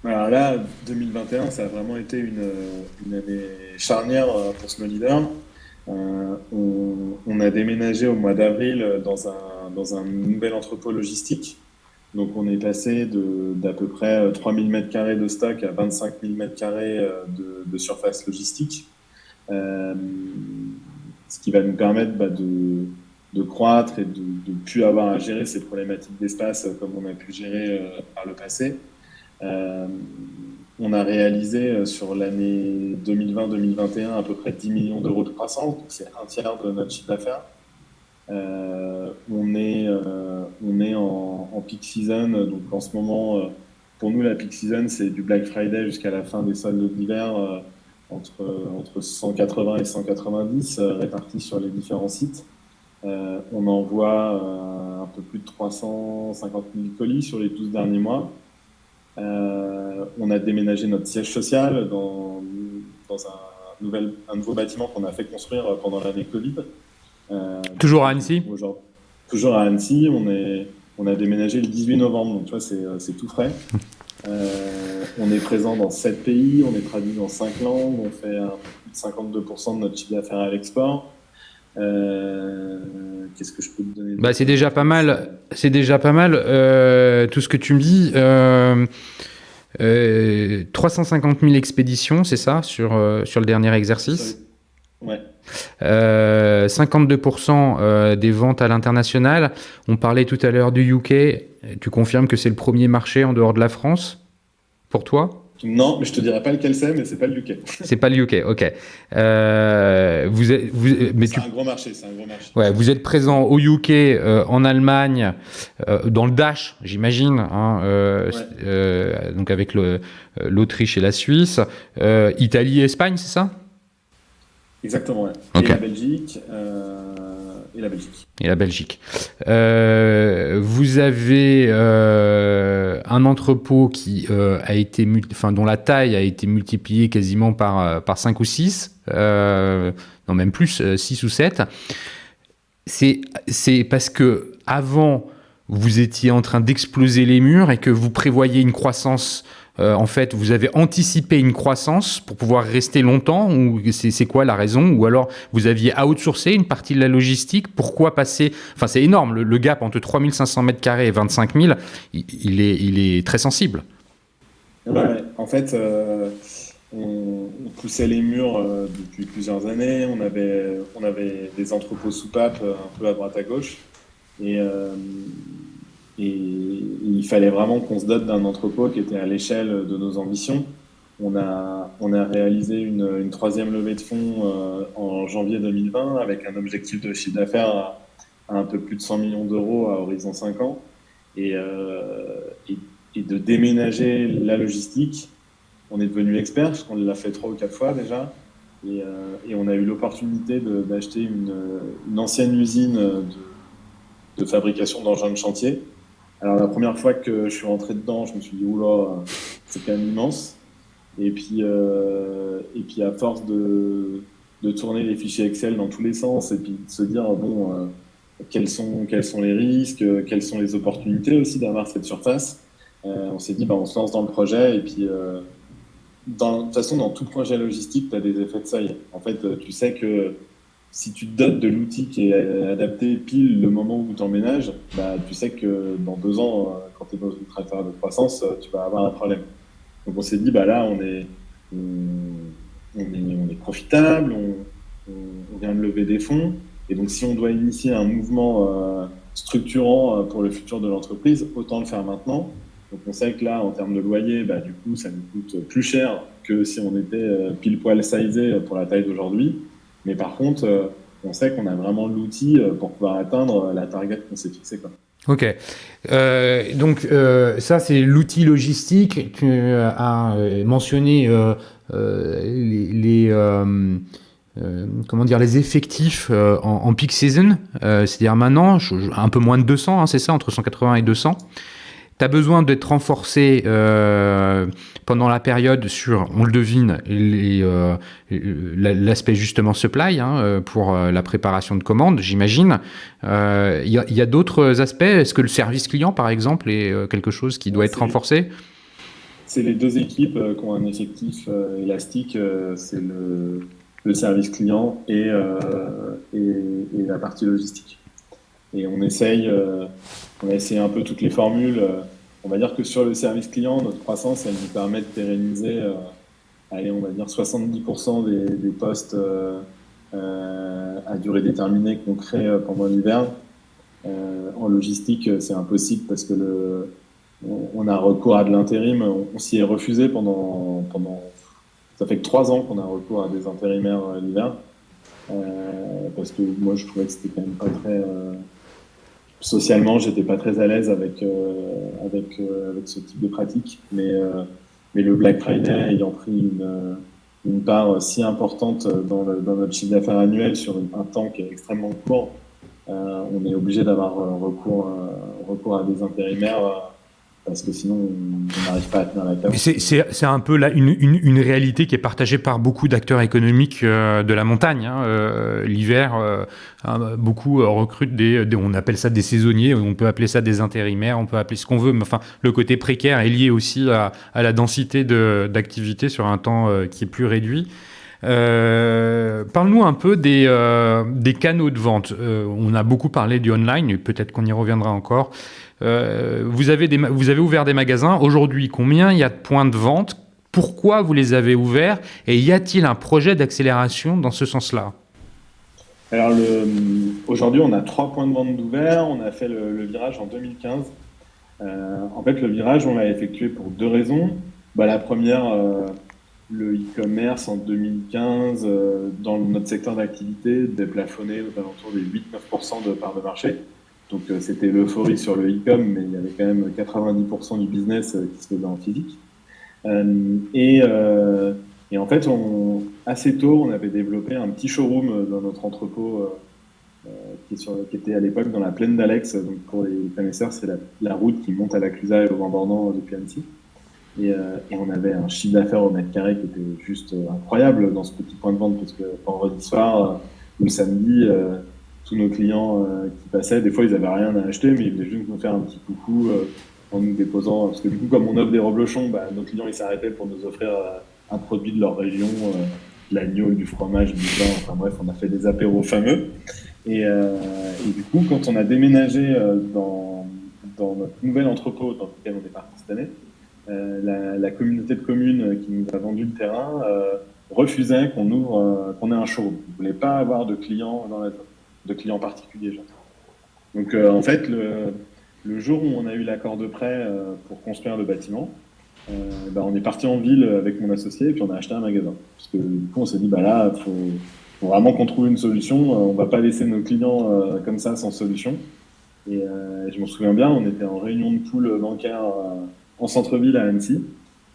Alors là, 2021, ça a vraiment été une année charnière pour Snow Leader. On a déménagé au mois d'avril dans un nouvel entrepôt logistique. Donc on est passé d'à peu près 3000 m² de stock à 25 000 m² de surface logistique. Ce qui va nous permettre bah, de croître et de ne plus avoir à gérer ces problématiques d'espace comme on a pu gérer par le passé. On a réalisé sur l'année 2020-2021 à peu près 10 millions d'euros de croissance, donc c'est un tiers de notre chiffre d'affaires. On est en peak season, donc en ce moment, pour nous, la peak season, c'est du Black Friday jusqu'à la fin des soldes d'hiver, entre 180 et 190 répartis sur les différents sites. On envoie un peu plus de 350 000 colis sur les 12 derniers mois. On a déménagé notre siège social dans un nouveau bâtiment qu'on a fait construire pendant l'année Covid. Toujours à Annecy. Toujours à Annecy. On a déménagé le 18 novembre, donc tu vois, c'est tout frais. On est présent dans 7 pays, on est traduit dans 5 langues, on fait plus de 52% de notre chiffre d'affaires à l'export. qu'est-ce que je peux te donner? C'est déjà pas mal. C'est déjà pas mal. Tout ce que tu me dis. 350 000 expéditions, c'est ça, sur le dernier exercice. Ouais. 52% des ventes à l'international. On parlait tout à l'heure du UK. Tu confirmes que c'est le premier marché en dehors de la France pour toi? Non, mais je te dirai pas lequel c'est, mais c'est pas le UK. C'est pas le UK, ok. Mais un gros marché, c'est un gros marché. Ouais, vous êtes présent au UK, en Allemagne, dans le Dash, j'imagine, hein, donc avec l'Autriche et la Suisse, Italie et Espagne, c'est ça? Exactement, ouais. Okay. Et la Belgique. Et la Belgique. Vous avez un entrepôt qui a été dont la taille a été multipliée quasiment par 5 ou 6, non même plus, 6 ou 7. C'est parce que avant vous étiez en train d'exploser les murs et que vous prévoyez une croissance. En fait, vous avez anticipé une croissance pour pouvoir rester longtemps, ou c'est quoi la raison? Ou alors vous aviez outsourcé une partie de la logistique? Pourquoi passer? Enfin, c'est énorme, le gap entre 3500 mètres carrés et 25 000, il est très sensible. Ouais, en fait, on poussait les murs depuis plusieurs années. On avait des entrepôts soupapes un peu à droite à gauche. Et il fallait vraiment qu'on se dote d'un entrepôt qui était à l'échelle de nos ambitions. On a réalisé une troisième levée de fonds en janvier 2020 avec un objectif de chiffre d'affaires à un peu plus de 100 millions d'euros à horizon 5 ans. Et de déménager la logistique, on est devenu expert parce qu'on l'a fait 3 ou 4 fois déjà. Et on a eu l'opportunité d'acheter une ancienne usine de fabrication d'engins de chantier. Alors la première fois que je suis rentré dedans, je me suis dit oula, c'est quand même immense. Et puis à force de tourner les fichiers Excel dans tous les sens et puis de se dire quels sont les risques, quelles sont les opportunités aussi d'avoir cette surface, on s'est dit on se lance dans le projet. Et puis de toute façon dans tout projet logistique, tu as des effets de seuil. En fait, tu sais que si tu te dotes de l'outil qui est adapté pile le moment où tu emménages, tu sais que dans 2 ans, quand tu es dans une trajectoire de croissance, tu vas avoir un problème. Donc on s'est dit, là, on est profitable, on vient de lever des fonds, et donc si on doit initier un mouvement structurant pour le futur de l'entreprise, autant le faire maintenant. Donc on sait que là, en termes de loyer, du coup, ça nous coûte plus cher que si on était pile poil sizé pour la taille d'aujourd'hui. Mais par contre, on sait qu'on a vraiment l'outil pour pouvoir atteindre la target qu'on s'est fixée, quoi. Ok. Donc, ça, c'est l'outil logistique. Tu as mentionné les effectifs en peak season. C'est-à-dire maintenant, un peu moins de 200, hein, c'est ça, entre 180 et 200. Tu as besoin d'être renforcé pendant la période sur, on le devine, l'aspect justement supply pour la préparation de commandes, j'imagine. Il y a d'autres aspects. Est-ce que le service client, par exemple, est quelque chose qui doit être renforcé? C'est les 2 équipes qui ont un effectif élastique. C'est le service client et la partie logistique. Et on a essayé un peu toutes les formules. On va dire que sur le service client, notre croissance, elle nous permet de pérenniser, on va dire 70% des postes à durée déterminée qu'on crée pendant l'hiver. En logistique, c'est impossible parce que on a recours à de l'intérim. On s'y est refusé pendant. Ça fait que 3 ans qu'on a recours à des intérimaires l'hiver. Parce que moi, je trouvais que c'était quand même pas très... socialement, j'étais pas très à l'aise avec ce type de pratique. Mais le Black Friday ayant pris une part si importante dans notre chiffre d'affaires annuel sur un temps qui est extrêmement court, on est obligé d'avoir recours à des intérimaires parce que sinon on n'arrive pas à tenir la cadence. C'est un peu là une réalité qui est partagée par beaucoup d'acteurs économiques de la montagne. L'hiver, beaucoup recrutent on appelle ça des saisonniers, on peut appeler ça des intérimaires, on peut appeler ce qu'on veut, mais enfin le côté précaire est lié aussi à la densité d'activité sur un temps qui est plus réduit. Parle-nous un peu des canaux de vente. On a beaucoup parlé du online, et peut-être qu'on y reviendra encore. Vous avez ouvert des magasins. Aujourd'hui, combien il y a de points de vente? Pourquoi vous les avez ouverts? Et y a-t-il un projet d'accélération dans ce sens-là? Alors, aujourd'hui, on a 3 points de vente d'ouvert. On a fait le virage en 2015. En fait, le virage, on l'a effectué pour 2 raisons. La première, le e-commerce en 2015, dans notre secteur d'activité, déplafonné aux alentours des 8-9% de part de marché. Donc, c'était l'euphorie sur le e-com, mais il y avait quand même 90% du business qui se faisait en physique. Et en fait, assez tôt, on avait développé un petit showroom dans notre entrepôt qui était à l'époque dans la plaine d'Alex. Donc, pour les connaisseurs, c'est la route qui monte à la Clusaz et au Vent-Bordant depuis Annecy. Et on avait un chiffre d'affaires au mètre carré qui était juste incroyable dans ce petit point de vente, parce que vendredi soir ou le samedi, tous nos clients qui passaient, des fois, ils n'avaient rien à acheter, mais ils venaient juste nous faire un petit coucou en nous déposant. Parce que du coup, comme on offre des reblochons, nos clients ils s'arrêtaient pour nous offrir un produit de leur région, de l'agneau, du fromage, du vin. Enfin bref, on a fait des apéros fameux. Et du coup, quand on a déménagé dans notre nouvel entrepôt dans lequel on est parti cette année, la communauté de communes qui nous a vendu le terrain refusait qu'on ait un showroom. Ils ne voulaient pas avoir de clients dans la zone, de clients particuliers. Genre. Donc en fait, le jour où on a eu l'accord de prêt pour construire le bâtiment, on est parti en ville avec mon associé et puis on a acheté un magasin. Parce que du coup, on s'est dit, là, faut vraiment qu'on trouve une solution. On ne va pas laisser nos clients comme ça sans solution. Et je m'en souviens bien, on était en réunion de pool bancaire en centre-ville à Annecy.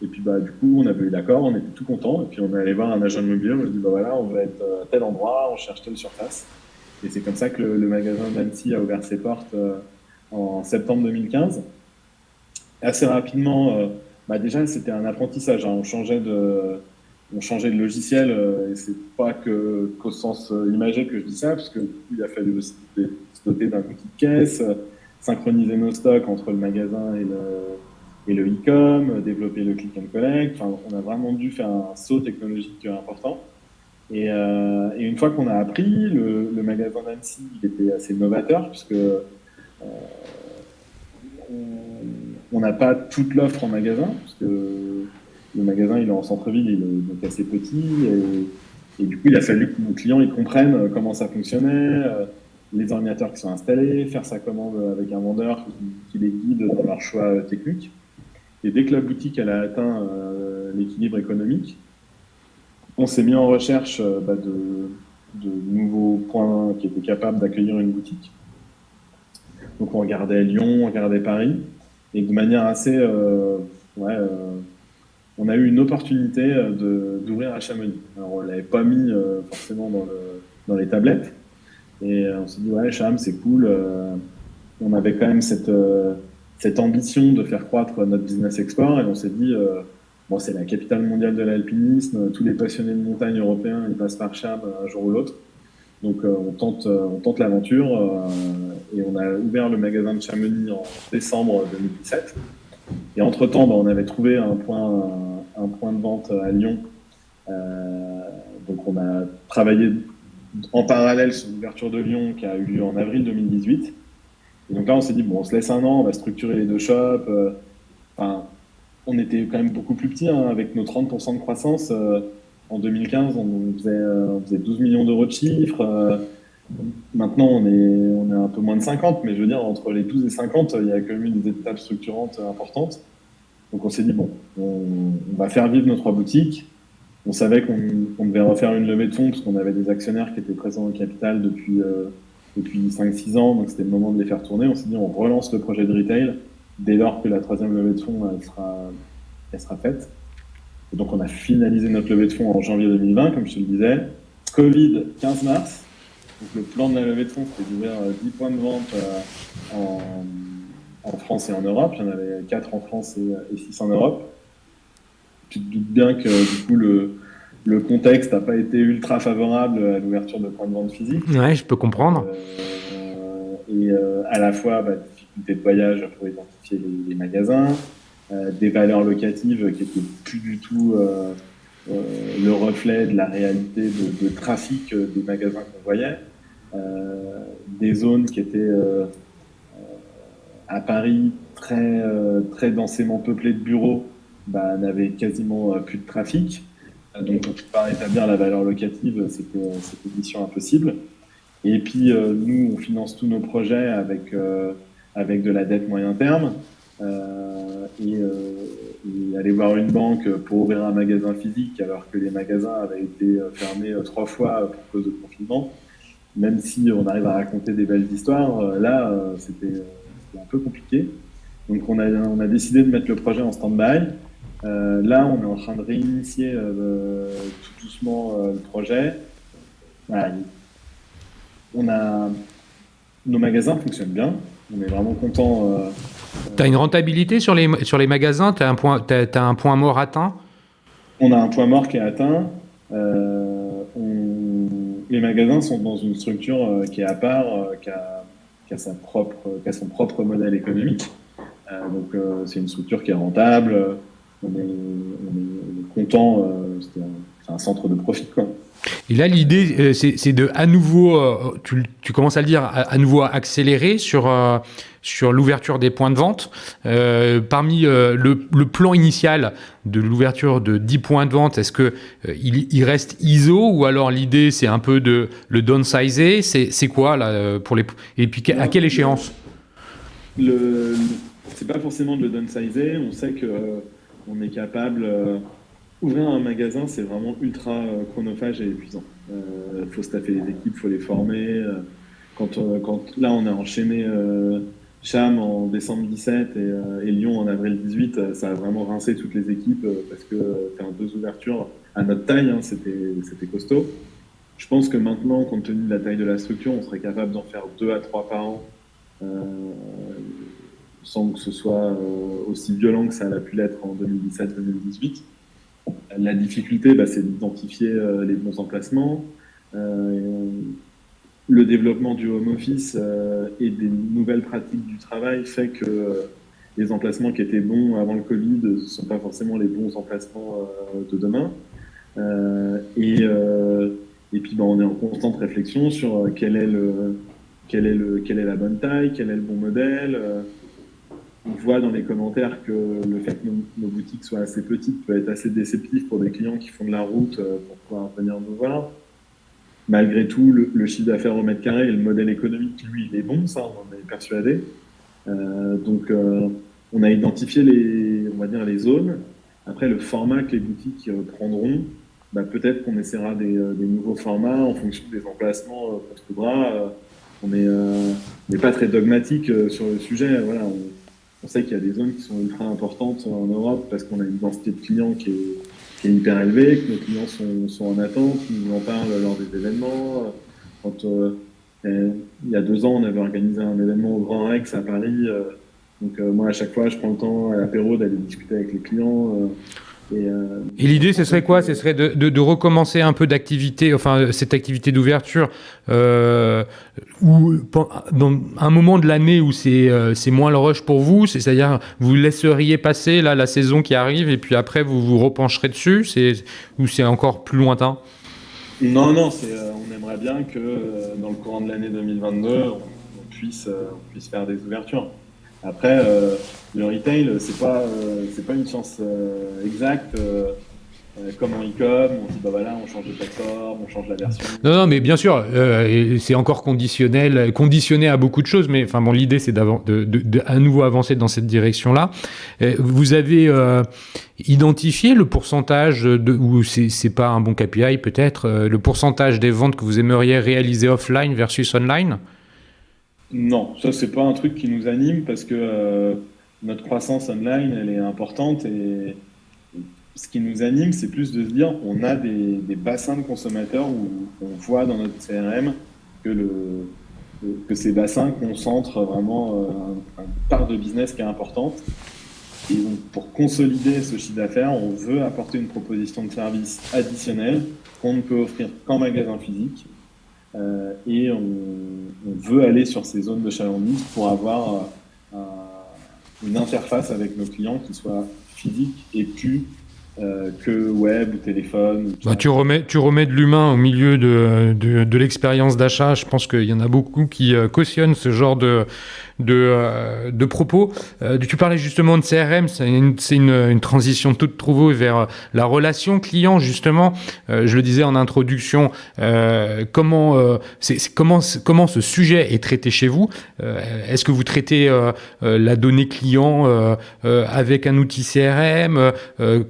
Et puis du coup, on avait eu l'accord, on était tout contents. Et puis on est allé voir un agent immobilier, on a dit voilà, on va être à tel endroit, on cherche telle surface. Et c'est comme ça que le magasin d'Annecy a ouvert ses portes en septembre 2015. Assez rapidement, déjà c'était un apprentissage. On changeait de logiciel, et c'est pas qu'au sens imagé que je dis ça, parce que du coup, il a fallu aussi se doter d'un outil de caisse, synchroniser nos stocks entre le magasin et le e-com, développer le click and collect. Enfin, on a vraiment dû faire un saut technologique important. Et une fois qu'on a appris, le magasin d'Annecy, il était assez novateur, puisque on n'a pas toute l'offre en magasin, parce que le magasin il est en centre-ville, il est donc assez petit, et du coup il a fallu que nos clients ils comprennent comment ça fonctionnait, les ordinateurs qui sont installés, faire sa commande avec un vendeur qui les guide dans leur choix technique. Et dès que la boutique elle a atteint l'équilibre économique, on s'est mis en recherche de nouveaux points qui étaient capables d'accueillir une boutique. Donc on regardait Lyon, on regardait Paris, et de manière assez... on a eu une opportunité d'ouvrir à Chamonix. Alors on ne l'avait pas mis forcément dans les tablettes, et on s'est dit Cham, c'est cool. On avait quand même cette ambition de faire croître notre business export, et on s'est dit c'est la capitale mondiale de l'alpinisme, tous les passionnés de montagne européens ils passent par Cham un jour ou l'autre. Donc on tente l'aventure, et on a ouvert le magasin de Chamonix en décembre 2017. Et entre-temps, on avait trouvé un point de vente à Lyon. Donc on a travaillé en parallèle sur l'ouverture de Lyon qui a eu lieu en avril 2018. Et donc là, on s'est dit, on se laisse un an, on va structurer les 2 shops. On était quand même beaucoup plus petits, avec nos 30% de croissance. En 2015, on faisait 12 millions d'euros de chiffre. Maintenant, on est un peu moins de 50, mais je veux dire, entre les 12 et 50, il y a quand même eu des étapes structurantes importantes. Donc, on s'est dit, on va faire vivre nos 3 boutiques. On savait qu'on devait refaire une levée de fonds, parce qu'on avait des actionnaires qui étaient présents au capital depuis 5-6 ans, donc c'était le moment de les faire tourner. On s'est dit, on relance le projet de retail dès lors que la 3e levée de fonds elle sera faite. Et donc, on a finalisé notre levée de fonds en janvier 2020, comme je te le disais. Covid, 15 mars. Donc, le plan de la levée de fonds, c'était d'ouvrir 10 points de vente en France et en Europe. Il y en avait 4 en France et 6 en Europe. Tu te doutes bien que, du coup, le contexte n'a pas été ultra favorable à l'ouverture de points de vente physiques. Ouais, je peux comprendre. À la fois, difficulté de voyage pour identifier les magasins, des valeurs locatives qui n'étaient plus du tout le reflet de la réalité de trafic des magasins qu'on voyait. Des zones qui étaient à Paris très densément peuplées de bureaux n'avaient quasiment plus de trafic. Donc, pour pouvoir établir la valeur locative, c'était mission impossible. Et puis, nous, on finance tous nos projets avec de la dette moyen terme. Et aller voir une banque pour ouvrir un magasin physique alors que les magasins avaient été fermés 3 fois pour cause de confinement, même si on arrive à raconter des belles histoires, c'était un peu compliqué. Donc on a décidé de mettre le projet en stand-by. Là, on est en train de réinitier tout doucement le projet. Voilà, nos magasins fonctionnent bien. On est vraiment content. Tu as une rentabilité sur les magasins? Tu as un point mort atteint? On a un point mort qui est atteint. Les magasins sont dans une structure qui est à part, qui a son propre modèle économique. Donc c'est une structure qui est rentable. On est content. C'est un centre de profit, quoi. Et là, l'idée, c'est de, à nouveau, tu commences à le dire, à nouveau accélérer sur l'ouverture des points de vente. Parmi le plan initial de l'ouverture de 10 points de vente, est-ce que il reste ISO, ou alors l'idée, c'est un peu de le downsizer? C'est quoi, là, et puis à quelle échéance? C'est pas forcément de le downsizer. On sait que on est capable. Ouvrir un magasin, c'est vraiment ultra chronophage et épuisant. Faut staffer les équipes, faut les former. Quand là, on a enchaîné Cham en décembre 17 et Lyon en avril 18, ça a vraiment rincé toutes les équipes parce que faire 2 ouvertures à notre taille, c'était costaud. Je pense que maintenant, compte tenu de la taille de la structure, on serait capable d'en faire 2 à 3 par an sans que ce soit aussi violent que ça a pu l'être en 2017-2018. La difficulté, c'est d'identifier les bons emplacements. Le développement du home office et des nouvelles pratiques du travail fait que les emplacements qui étaient bons avant le Covid ne sont pas forcément les bons emplacements de demain. Et puis, on est en constante réflexion sur quelle est la bonne taille, quel est le bon modèle. On voit dans les commentaires que le fait que nos boutiques soient assez petites peut être assez déceptif pour des clients qui font de la route pour pouvoir venir nous voir. Malgré tout, le chiffre d'affaires au mètre carré et le modèle économique, lui, il est bon, ça, on en est persuadé. Donc, on a identifié les zones. Après, le format que les boutiques prendront, peut-être qu'on essaiera des nouveaux formats en fonction des emplacements qu'on trouvera. On n'est pas très dogmatique sur le sujet. Voilà, on sait qu'il y a des zones qui sont ultra importantes en Europe parce qu'on a une densité de clients qui est hyper élevée, que nos clients sont en attente, qui nous en parlent lors des événements. Quand il y a 2 ans, on avait organisé un événement au Grand Rex à Paris. Donc moi, à chaque fois, je prends le temps à l'apéro d'aller discuter avec les clients. Et l'idée, ce serait quoi? Ce serait de recommencer un peu d'activité, enfin cette activité d'ouverture, ou dans un moment de l'année où c'est moins le rush pour vous, c'est-à-dire vous laisseriez passer là la saison qui arrive et puis après vous vous repencherez dessus, ou c'est encore plus lointain? Non, on aimerait bien que dans le courant de l'année 2022, on puisse faire des ouvertures. Après, le retail, c'est pas une science exacte. Comme en e-com, on dit voilà, on change de plateforme, on change la version. Non, mais bien sûr, c'est encore conditionné à beaucoup de choses, mais enfin bon, l'idée c'est à nouveau avancer dans cette direction-là. Vous avez identifié le pourcentage ou c'est pas un bon KPI peut-être, le pourcentage des ventes que vous aimeriez réaliser offline versus online? Non, ça c'est pas un truc qui nous anime parce que notre croissance online elle est importante et ce qui nous anime c'est plus de se dire on a des bassins de consommateurs où on voit dans notre CRM que ces bassins concentrent vraiment une part de business qui est importante. Et donc pour consolider ce chiffre d'affaires, on veut apporter une proposition de service additionnelle qu'on ne peut offrir qu'en magasin physique. Et on veut aller sur ces zones de chalandise pour avoir une interface avec nos clients qui soit physique et plus que web ou téléphone. Ou tu remets de l'humain au milieu de l'expérience d'achat. Je pense qu'il y en a beaucoup qui cautionnent ce genre de propos. Tu parlais justement de CRM, c'est une transition toute trouvée vers la relation client, justement. Je le disais en introduction, comment ce sujet est traité chez vous? Est-ce que vous traitez la donnée client avec un outil CRM?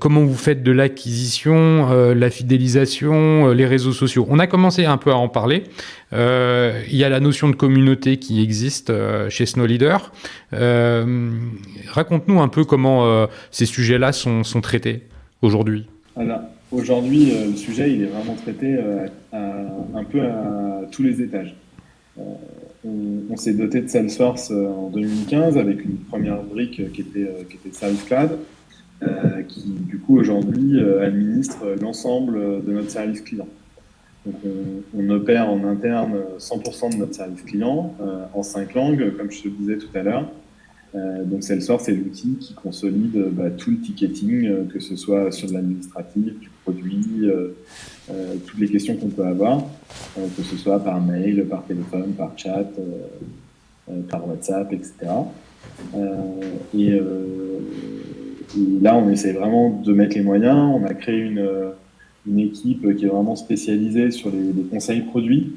Comment vous faites de l'acquisition, la fidélisation, les réseaux sociaux? On a commencé un peu à en parler. Il y a la notion de communauté qui existe chez Snow Leader. Raconte-nous un peu comment ces sujets-là sont traités aujourd'hui. Alors, aujourd'hui, le sujet, il est vraiment traité un peu à tous les étages. On s'est doté de Salesforce en 2015 avec une première brique qui était Sales Cloud, qui du coup aujourd'hui administre l'ensemble de notre service client. Donc on opère en interne 100% de notre service client en 5 langues, comme je te le disais tout à l'heure. Donc Salesforce est l'outil qui consolide tout le ticketing, que ce soit sur de l'administratif, du produit, toutes les questions qu'on peut avoir, que ce soit par mail, par téléphone, par chat, par WhatsApp, etc. Et là, on essaie vraiment de mettre les moyens. On a créé une équipe qui est vraiment spécialisée sur les conseils produits.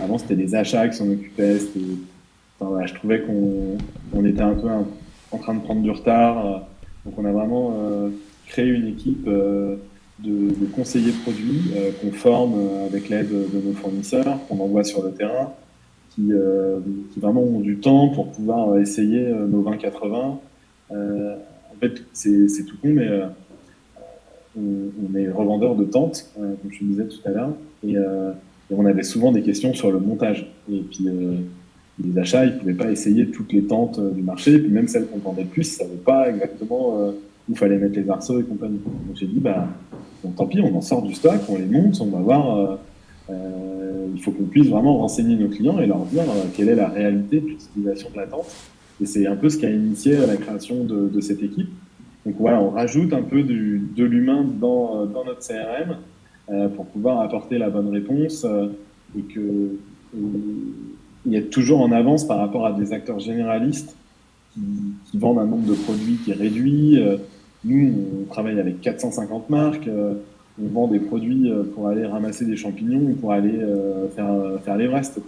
Avant, c'était les achats qui s'en occupaient. Je trouvais qu'on était un peu en train de prendre du retard. Donc, on a vraiment créé une équipe de conseillers produits qu'on forme avec l'aide de nos fournisseurs, qu'on envoie sur le terrain, qui vraiment ont du temps pour pouvoir essayer nos 20-80. En fait, c'est tout con, mais on est revendeur de tentes, comme je te disais tout à l'heure, et on avait souvent des questions sur le montage. Et puis, les achats, ils ne pouvaient pas essayer toutes les tentes du marché, et puis même celles qu'on vendait le plus, ils ne savaient pas exactement où il fallait mettre les arceaux et compagnie. Donc j'ai dit, bon, tant pis, on en sort du stock, on les monte, on va voir. Il faut qu'on puisse vraiment renseigner nos clients et leur dire quelle est la réalité de l'utilisation de la tente. Et c'est un peu ce qui a initié la création de cette équipe. Donc voilà, on rajoute un peu de l'humain dans notre CRM pour pouvoir apporter la bonne réponse et y être toujours en avance par rapport à des acteurs généralistes qui vendent un nombre de produits qui est réduit. Nous, on travaille avec 450 marques. On vend des produits pour aller ramasser des champignons ou pour aller faire l'Everest.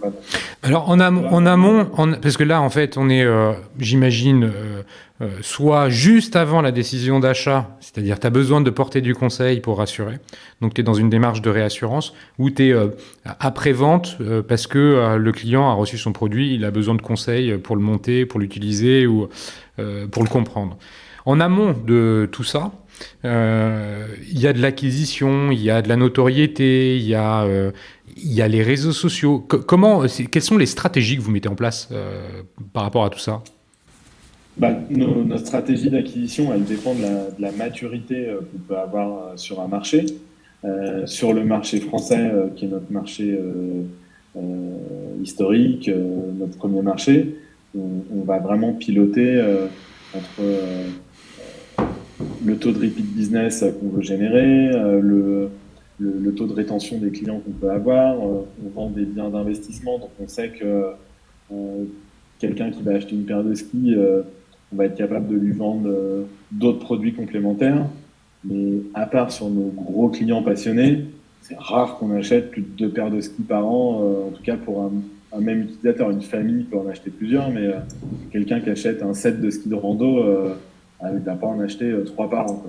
Alors en amont, parce que là en fait on est, j'imagine, soit juste avant la décision d'achat, c'est-à-dire tu as besoin de porter du conseil pour rassurer, donc tu es dans une démarche de réassurance, ou tu es après-vente parce que le client a reçu son produit, il a besoin de conseils pour le monter, pour l'utiliser ou pour le comprendre. En amont de tout ça, il y a de l'acquisition, il y a de la notoriété, il y a les réseaux sociaux. Quelles sont les stratégies que vous mettez en place par rapport à tout ça? Notre stratégie d'acquisition, elle dépend de la maturité qu'on peut avoir sur un marché. Sur le marché français, qui est notre marché historique, notre premier marché, on va vraiment piloter entre le taux de repeat business qu'on veut générer, le taux de rétention des clients qu'on peut avoir. On vend des biens d'investissement, donc on sait que quelqu'un qui va acheter une paire de skis, on va être capable de lui vendre d'autres produits complémentaires. Mais à part sur nos gros clients passionnés, c'est rare qu'on achète plus de 2 paires de skis par an, en tout cas pour un même utilisateur. Une famille peut en acheter plusieurs, mais quelqu'un qui achète un set de skis de rando, il ne va pas en acheter 3 par an.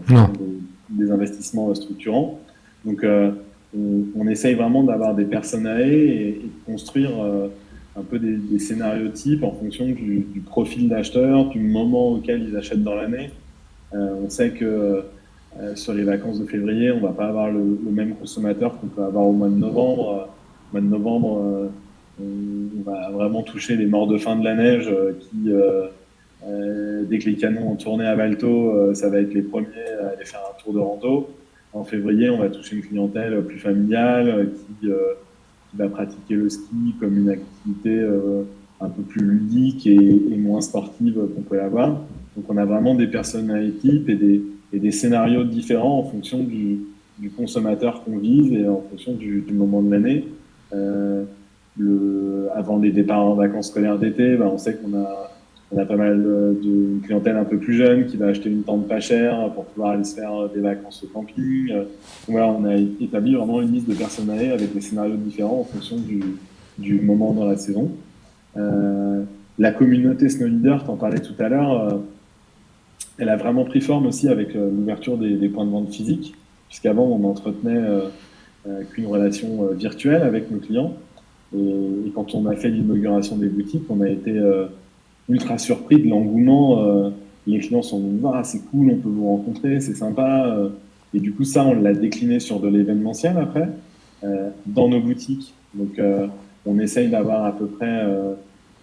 Des investissements structurants. Donc on essaye vraiment d'avoir des personnae et de construire un peu des scénarios types en fonction du profil d'acheteur, du moment auquel ils achètent dans l'année. On sait que sur les vacances de février, on ne va pas avoir le même consommateur qu'on peut avoir au mois de novembre. Au mois de novembre, on va vraiment toucher les morts de faim de la neige qui, dès que les canons ont tourné à Valto, ça va être les premiers à aller faire un tour de rando. En février, on va toucher une clientèle plus familiale qui va pratiquer le ski comme une activité un peu plus ludique et moins sportive qu'on peut l'avoir. Donc on a vraiment des personnalités types et des scénarios différents en fonction du consommateur qu'on vise et en fonction du moment de l'année. Avant les départs en vacances scolaires d'été, on sait qu'on a pas mal de clientèle un peu plus jeune qui va acheter une tente pas chère pour pouvoir aller se faire des vacances au camping. Donc voilà, on a établi vraiment une liste de personnalités avec des scénarios différents en fonction du moment dans la saison. La communauté Snow Leader, t'en parlais tout à l'heure, elle a vraiment pris forme aussi avec l'ouverture des points de vente physiques, puisqu'avant on n'entretenait qu'une relation virtuelle avec nos clients. Et quand on a fait l'inauguration des boutiques, on a été ultra surpris de l'engouement. Les clients sont venus voir, c'est cool, on peut vous rencontrer, c'est sympa. Et du coup, ça, on l'a décliné sur de l'événementiel après, dans nos boutiques. Donc, on essaye d'avoir à peu près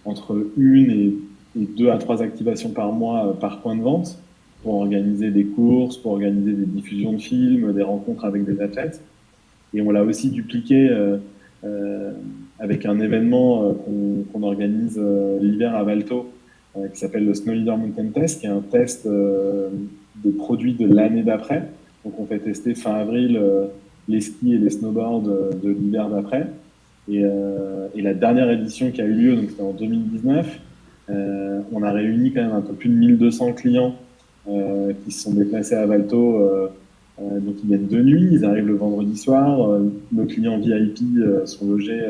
entre 1 et 2 à 3 activations par mois par point de vente pour organiser des courses, pour organiser des diffusions de films, des rencontres avec des athlètes. Et on l'a aussi dupliqué avec un événement qu'on organise l'hiver à Valto, qui s'appelle le Snow Leader Mountain Test, qui est un test des produits de l'année d'après. Donc on fait tester fin avril les skis et les snowboards de l'hiver d'après. Et la dernière édition qui a eu lieu, donc c'était en 2019, on a réuni quand même un peu plus de 1200 clients qui se sont déplacés à Valto. Donc ils viennent de nuit, ils arrivent le vendredi soir. Nos clients VIP sont logés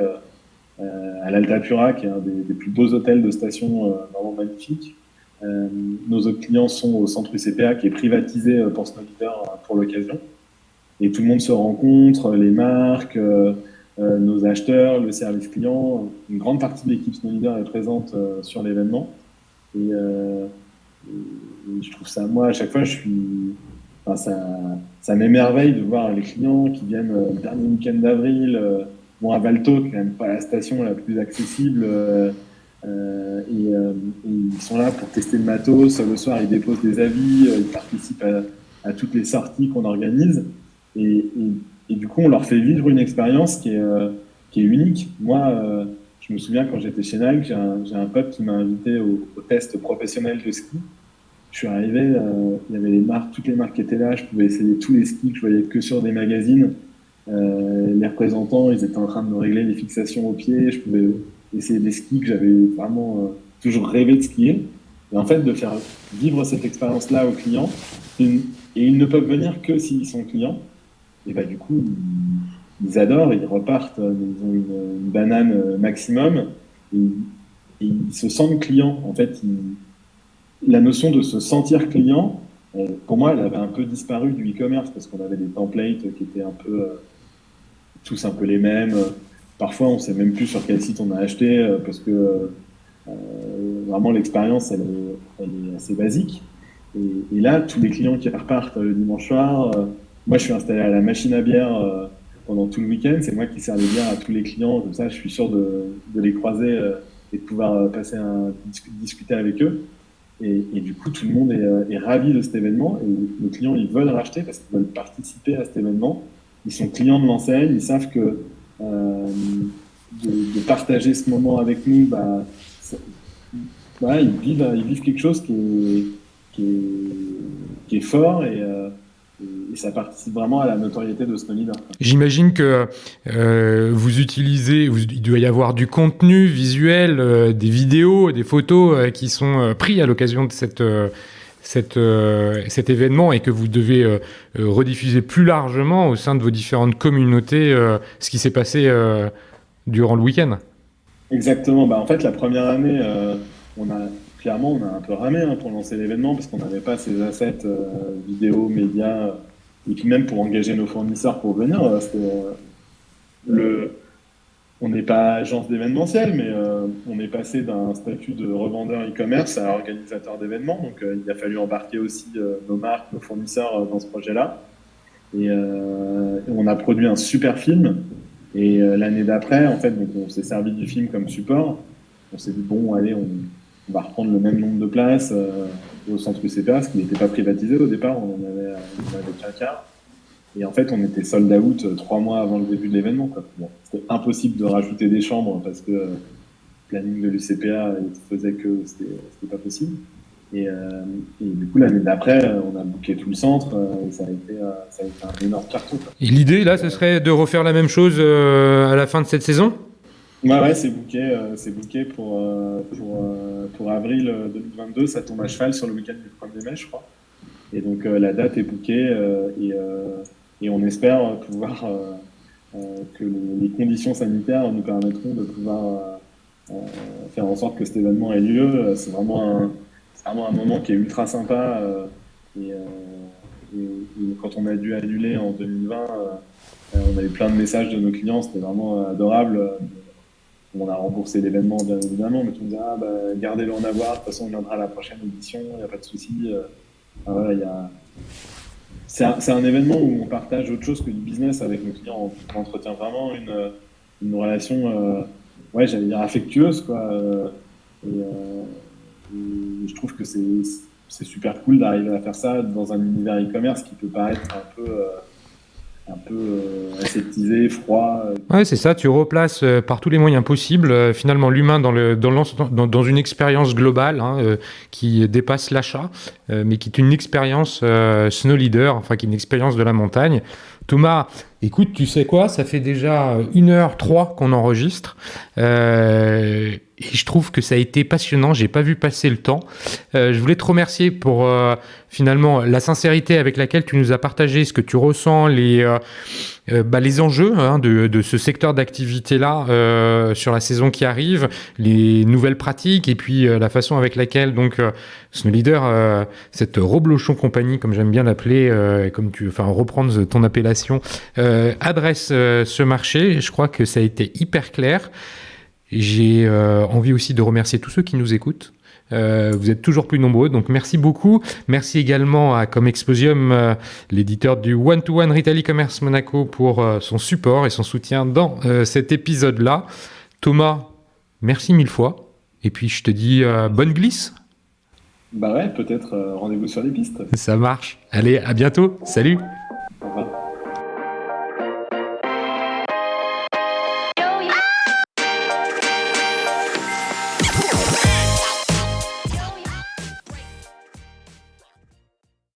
à l'Altapura, qui est un des plus beaux hôtels de station, vraiment magnifique. Nos autres clients sont au centre UCPA, qui est privatisé pour Snow Leader pour l'occasion. Et tout le monde se rencontre, les marques, nos acheteurs, le service client. Une grande partie de l'équipe Snow Leader est présente sur l'événement. Et je trouve ça, moi, à chaque fois, ça m'émerveille de voir les clients qui viennent le dernier week-end d'avril, à Valto, qui est quand même pas la station la plus accessible, et ils sont là pour tester le matos. Le soir, ils déposent des avis, ils participent à toutes les sorties qu'on organise, et du coup, on leur fait vivre une expérience qui est unique. Moi, je me souviens quand j'étais chez Nike, j'ai un pote qui m'a invité au test professionnel de ski. Je suis arrivé, il y avait toutes les marques qui étaient là, je pouvais essayer tous les skis que je voyais que sur des magazines. Les représentants, ils étaient en train de me régler les fixations aux pieds, je pouvais essayer des skis que j'avais vraiment toujours rêvé de skier. Et en fait, de faire vivre cette expérience-là aux clients, et ils ne peuvent venir que s'ils sont clients, et du coup, ils adorent, ils repartent, ils ont une banane maximum, et ils se sentent clients. En fait, la notion de se sentir client, pour moi, elle avait un peu disparu du e-commerce parce qu'on avait des templates qui étaient un peu tous un peu les mêmes. Parfois, on ne sait même plus sur quel site on a acheté parce que vraiment l'expérience, elle est assez basique. Et là, tous les clients qui repartent le dimanche soir, moi, je suis installé à la machine à bière pendant tout le week-end. C'est moi qui sers les bières à tous les clients. Comme ça, je suis sûr de les croiser et de pouvoir discuter avec eux. Et du coup, tout le monde est ravi de cet événement et les clients, ils veulent racheter parce qu'ils veulent participer à cet événement. Ils sont clients de l'enseigne, ils savent que de partager ce moment avec nous, ils vivent quelque chose qui est fort et ça participe vraiment à la notoriété de Snow Leader. J'imagine que vous utilisez, il doit y avoir du contenu visuel, des vidéos, des photos qui sont pris à l'occasion de cet événement et que vous devez rediffuser plus largement au sein de vos différentes communautés ce qui s'est passé durant le week-end. Exactement. En fait, la première année, on a un peu ramé pour lancer l'événement parce qu'on n'avait pas ces assets vidéo, médias, et puis même pour engager nos fournisseurs pour venir. On n'est pas agence d'événementiel, mais on est passé d'un statut de revendeur e-commerce à organisateur d'événements. Donc, il a fallu embarquer aussi nos marques, nos fournisseurs dans ce projet-là. Et on a produit un super film. Et l'année d'après, en fait, donc, on s'est servi du film comme support. On s'est dit, bon, allez, on va reprendre le même nombre de places au centre UCPA, parce qu'il n'était pas privatisé au départ, on en avait qu'un quart. Et en fait, on était sold out 3 mois avant le début de l'événement. Bon, c'était impossible de rajouter des chambres parce que le planning de l'UCPA faisait que c'était pas possible. Et du coup, l'année d'après, on a booké tout le centre. Et ça a été un énorme carton, quoi. Et l'idée, là, ce serait de refaire la même chose à la fin de cette saison? Ouais, c'est booké pour avril 2022. Ça tombe à cheval sur le week-end du 1er mai, je crois. Et donc, la date est bookée et on espère pouvoir que les conditions sanitaires nous permettront de pouvoir faire en sorte que cet événement ait lieu. C'est vraiment un moment qui est ultra sympa. Et quand on a dû annuler en 2020, on a eu plein de messages de nos clients. C'était vraiment adorable. On a remboursé l'événement, bien évidemment, mais tout le monde disait, gardez-le en avoir. De toute façon, on viendra à la prochaine édition. Il n'y a pas de souci. Voilà, c'est un événement où on partage autre chose que du business avec nos clients. On entretient vraiment une relation, j'allais dire affectueuse, quoi. Et je trouve que c'est super cool d'arriver à faire ça dans un univers e-commerce qui peut paraître un peu aseptisé, froid. Ouais, c'est ça, tu replaces par tous les moyens possibles finalement l'humain dans une expérience globale qui dépasse l'achat, mais qui est une expérience snow leader, enfin qui est une expérience de la montagne. Thomas, écoute, tu sais quoi, ça fait déjà 1h03 qu'on enregistre. Et je trouve que ça a été passionnant, j'ai pas vu passer le temps. Je voulais te remercier pour finalement la sincérité avec laquelle tu nous as partagé ce que tu ressens, les enjeux de ce secteur d'activité-là sur la saison qui arrive, les nouvelles pratiques et puis la façon avec laquelle donc Snow Leader, cette Roblochon compagnie, comme j'aime bien l'appeler, reprendre ton appellation, adresse ce marché. Je crois que ça a été hyper clair. J'ai envie aussi de remercier tous ceux qui nous écoutent. Vous êtes toujours plus nombreux, donc merci beaucoup. Merci également à Comexposium, l'éditeur du One-to-One Retail E-Commerce Monaco, pour son support et son soutien dans cet épisode-là. Thomas, merci 1000 fois. Et puis je te dis bonne glisse. Peut-être rendez-vous sur les pistes. Ça marche. Allez, à bientôt. Salut.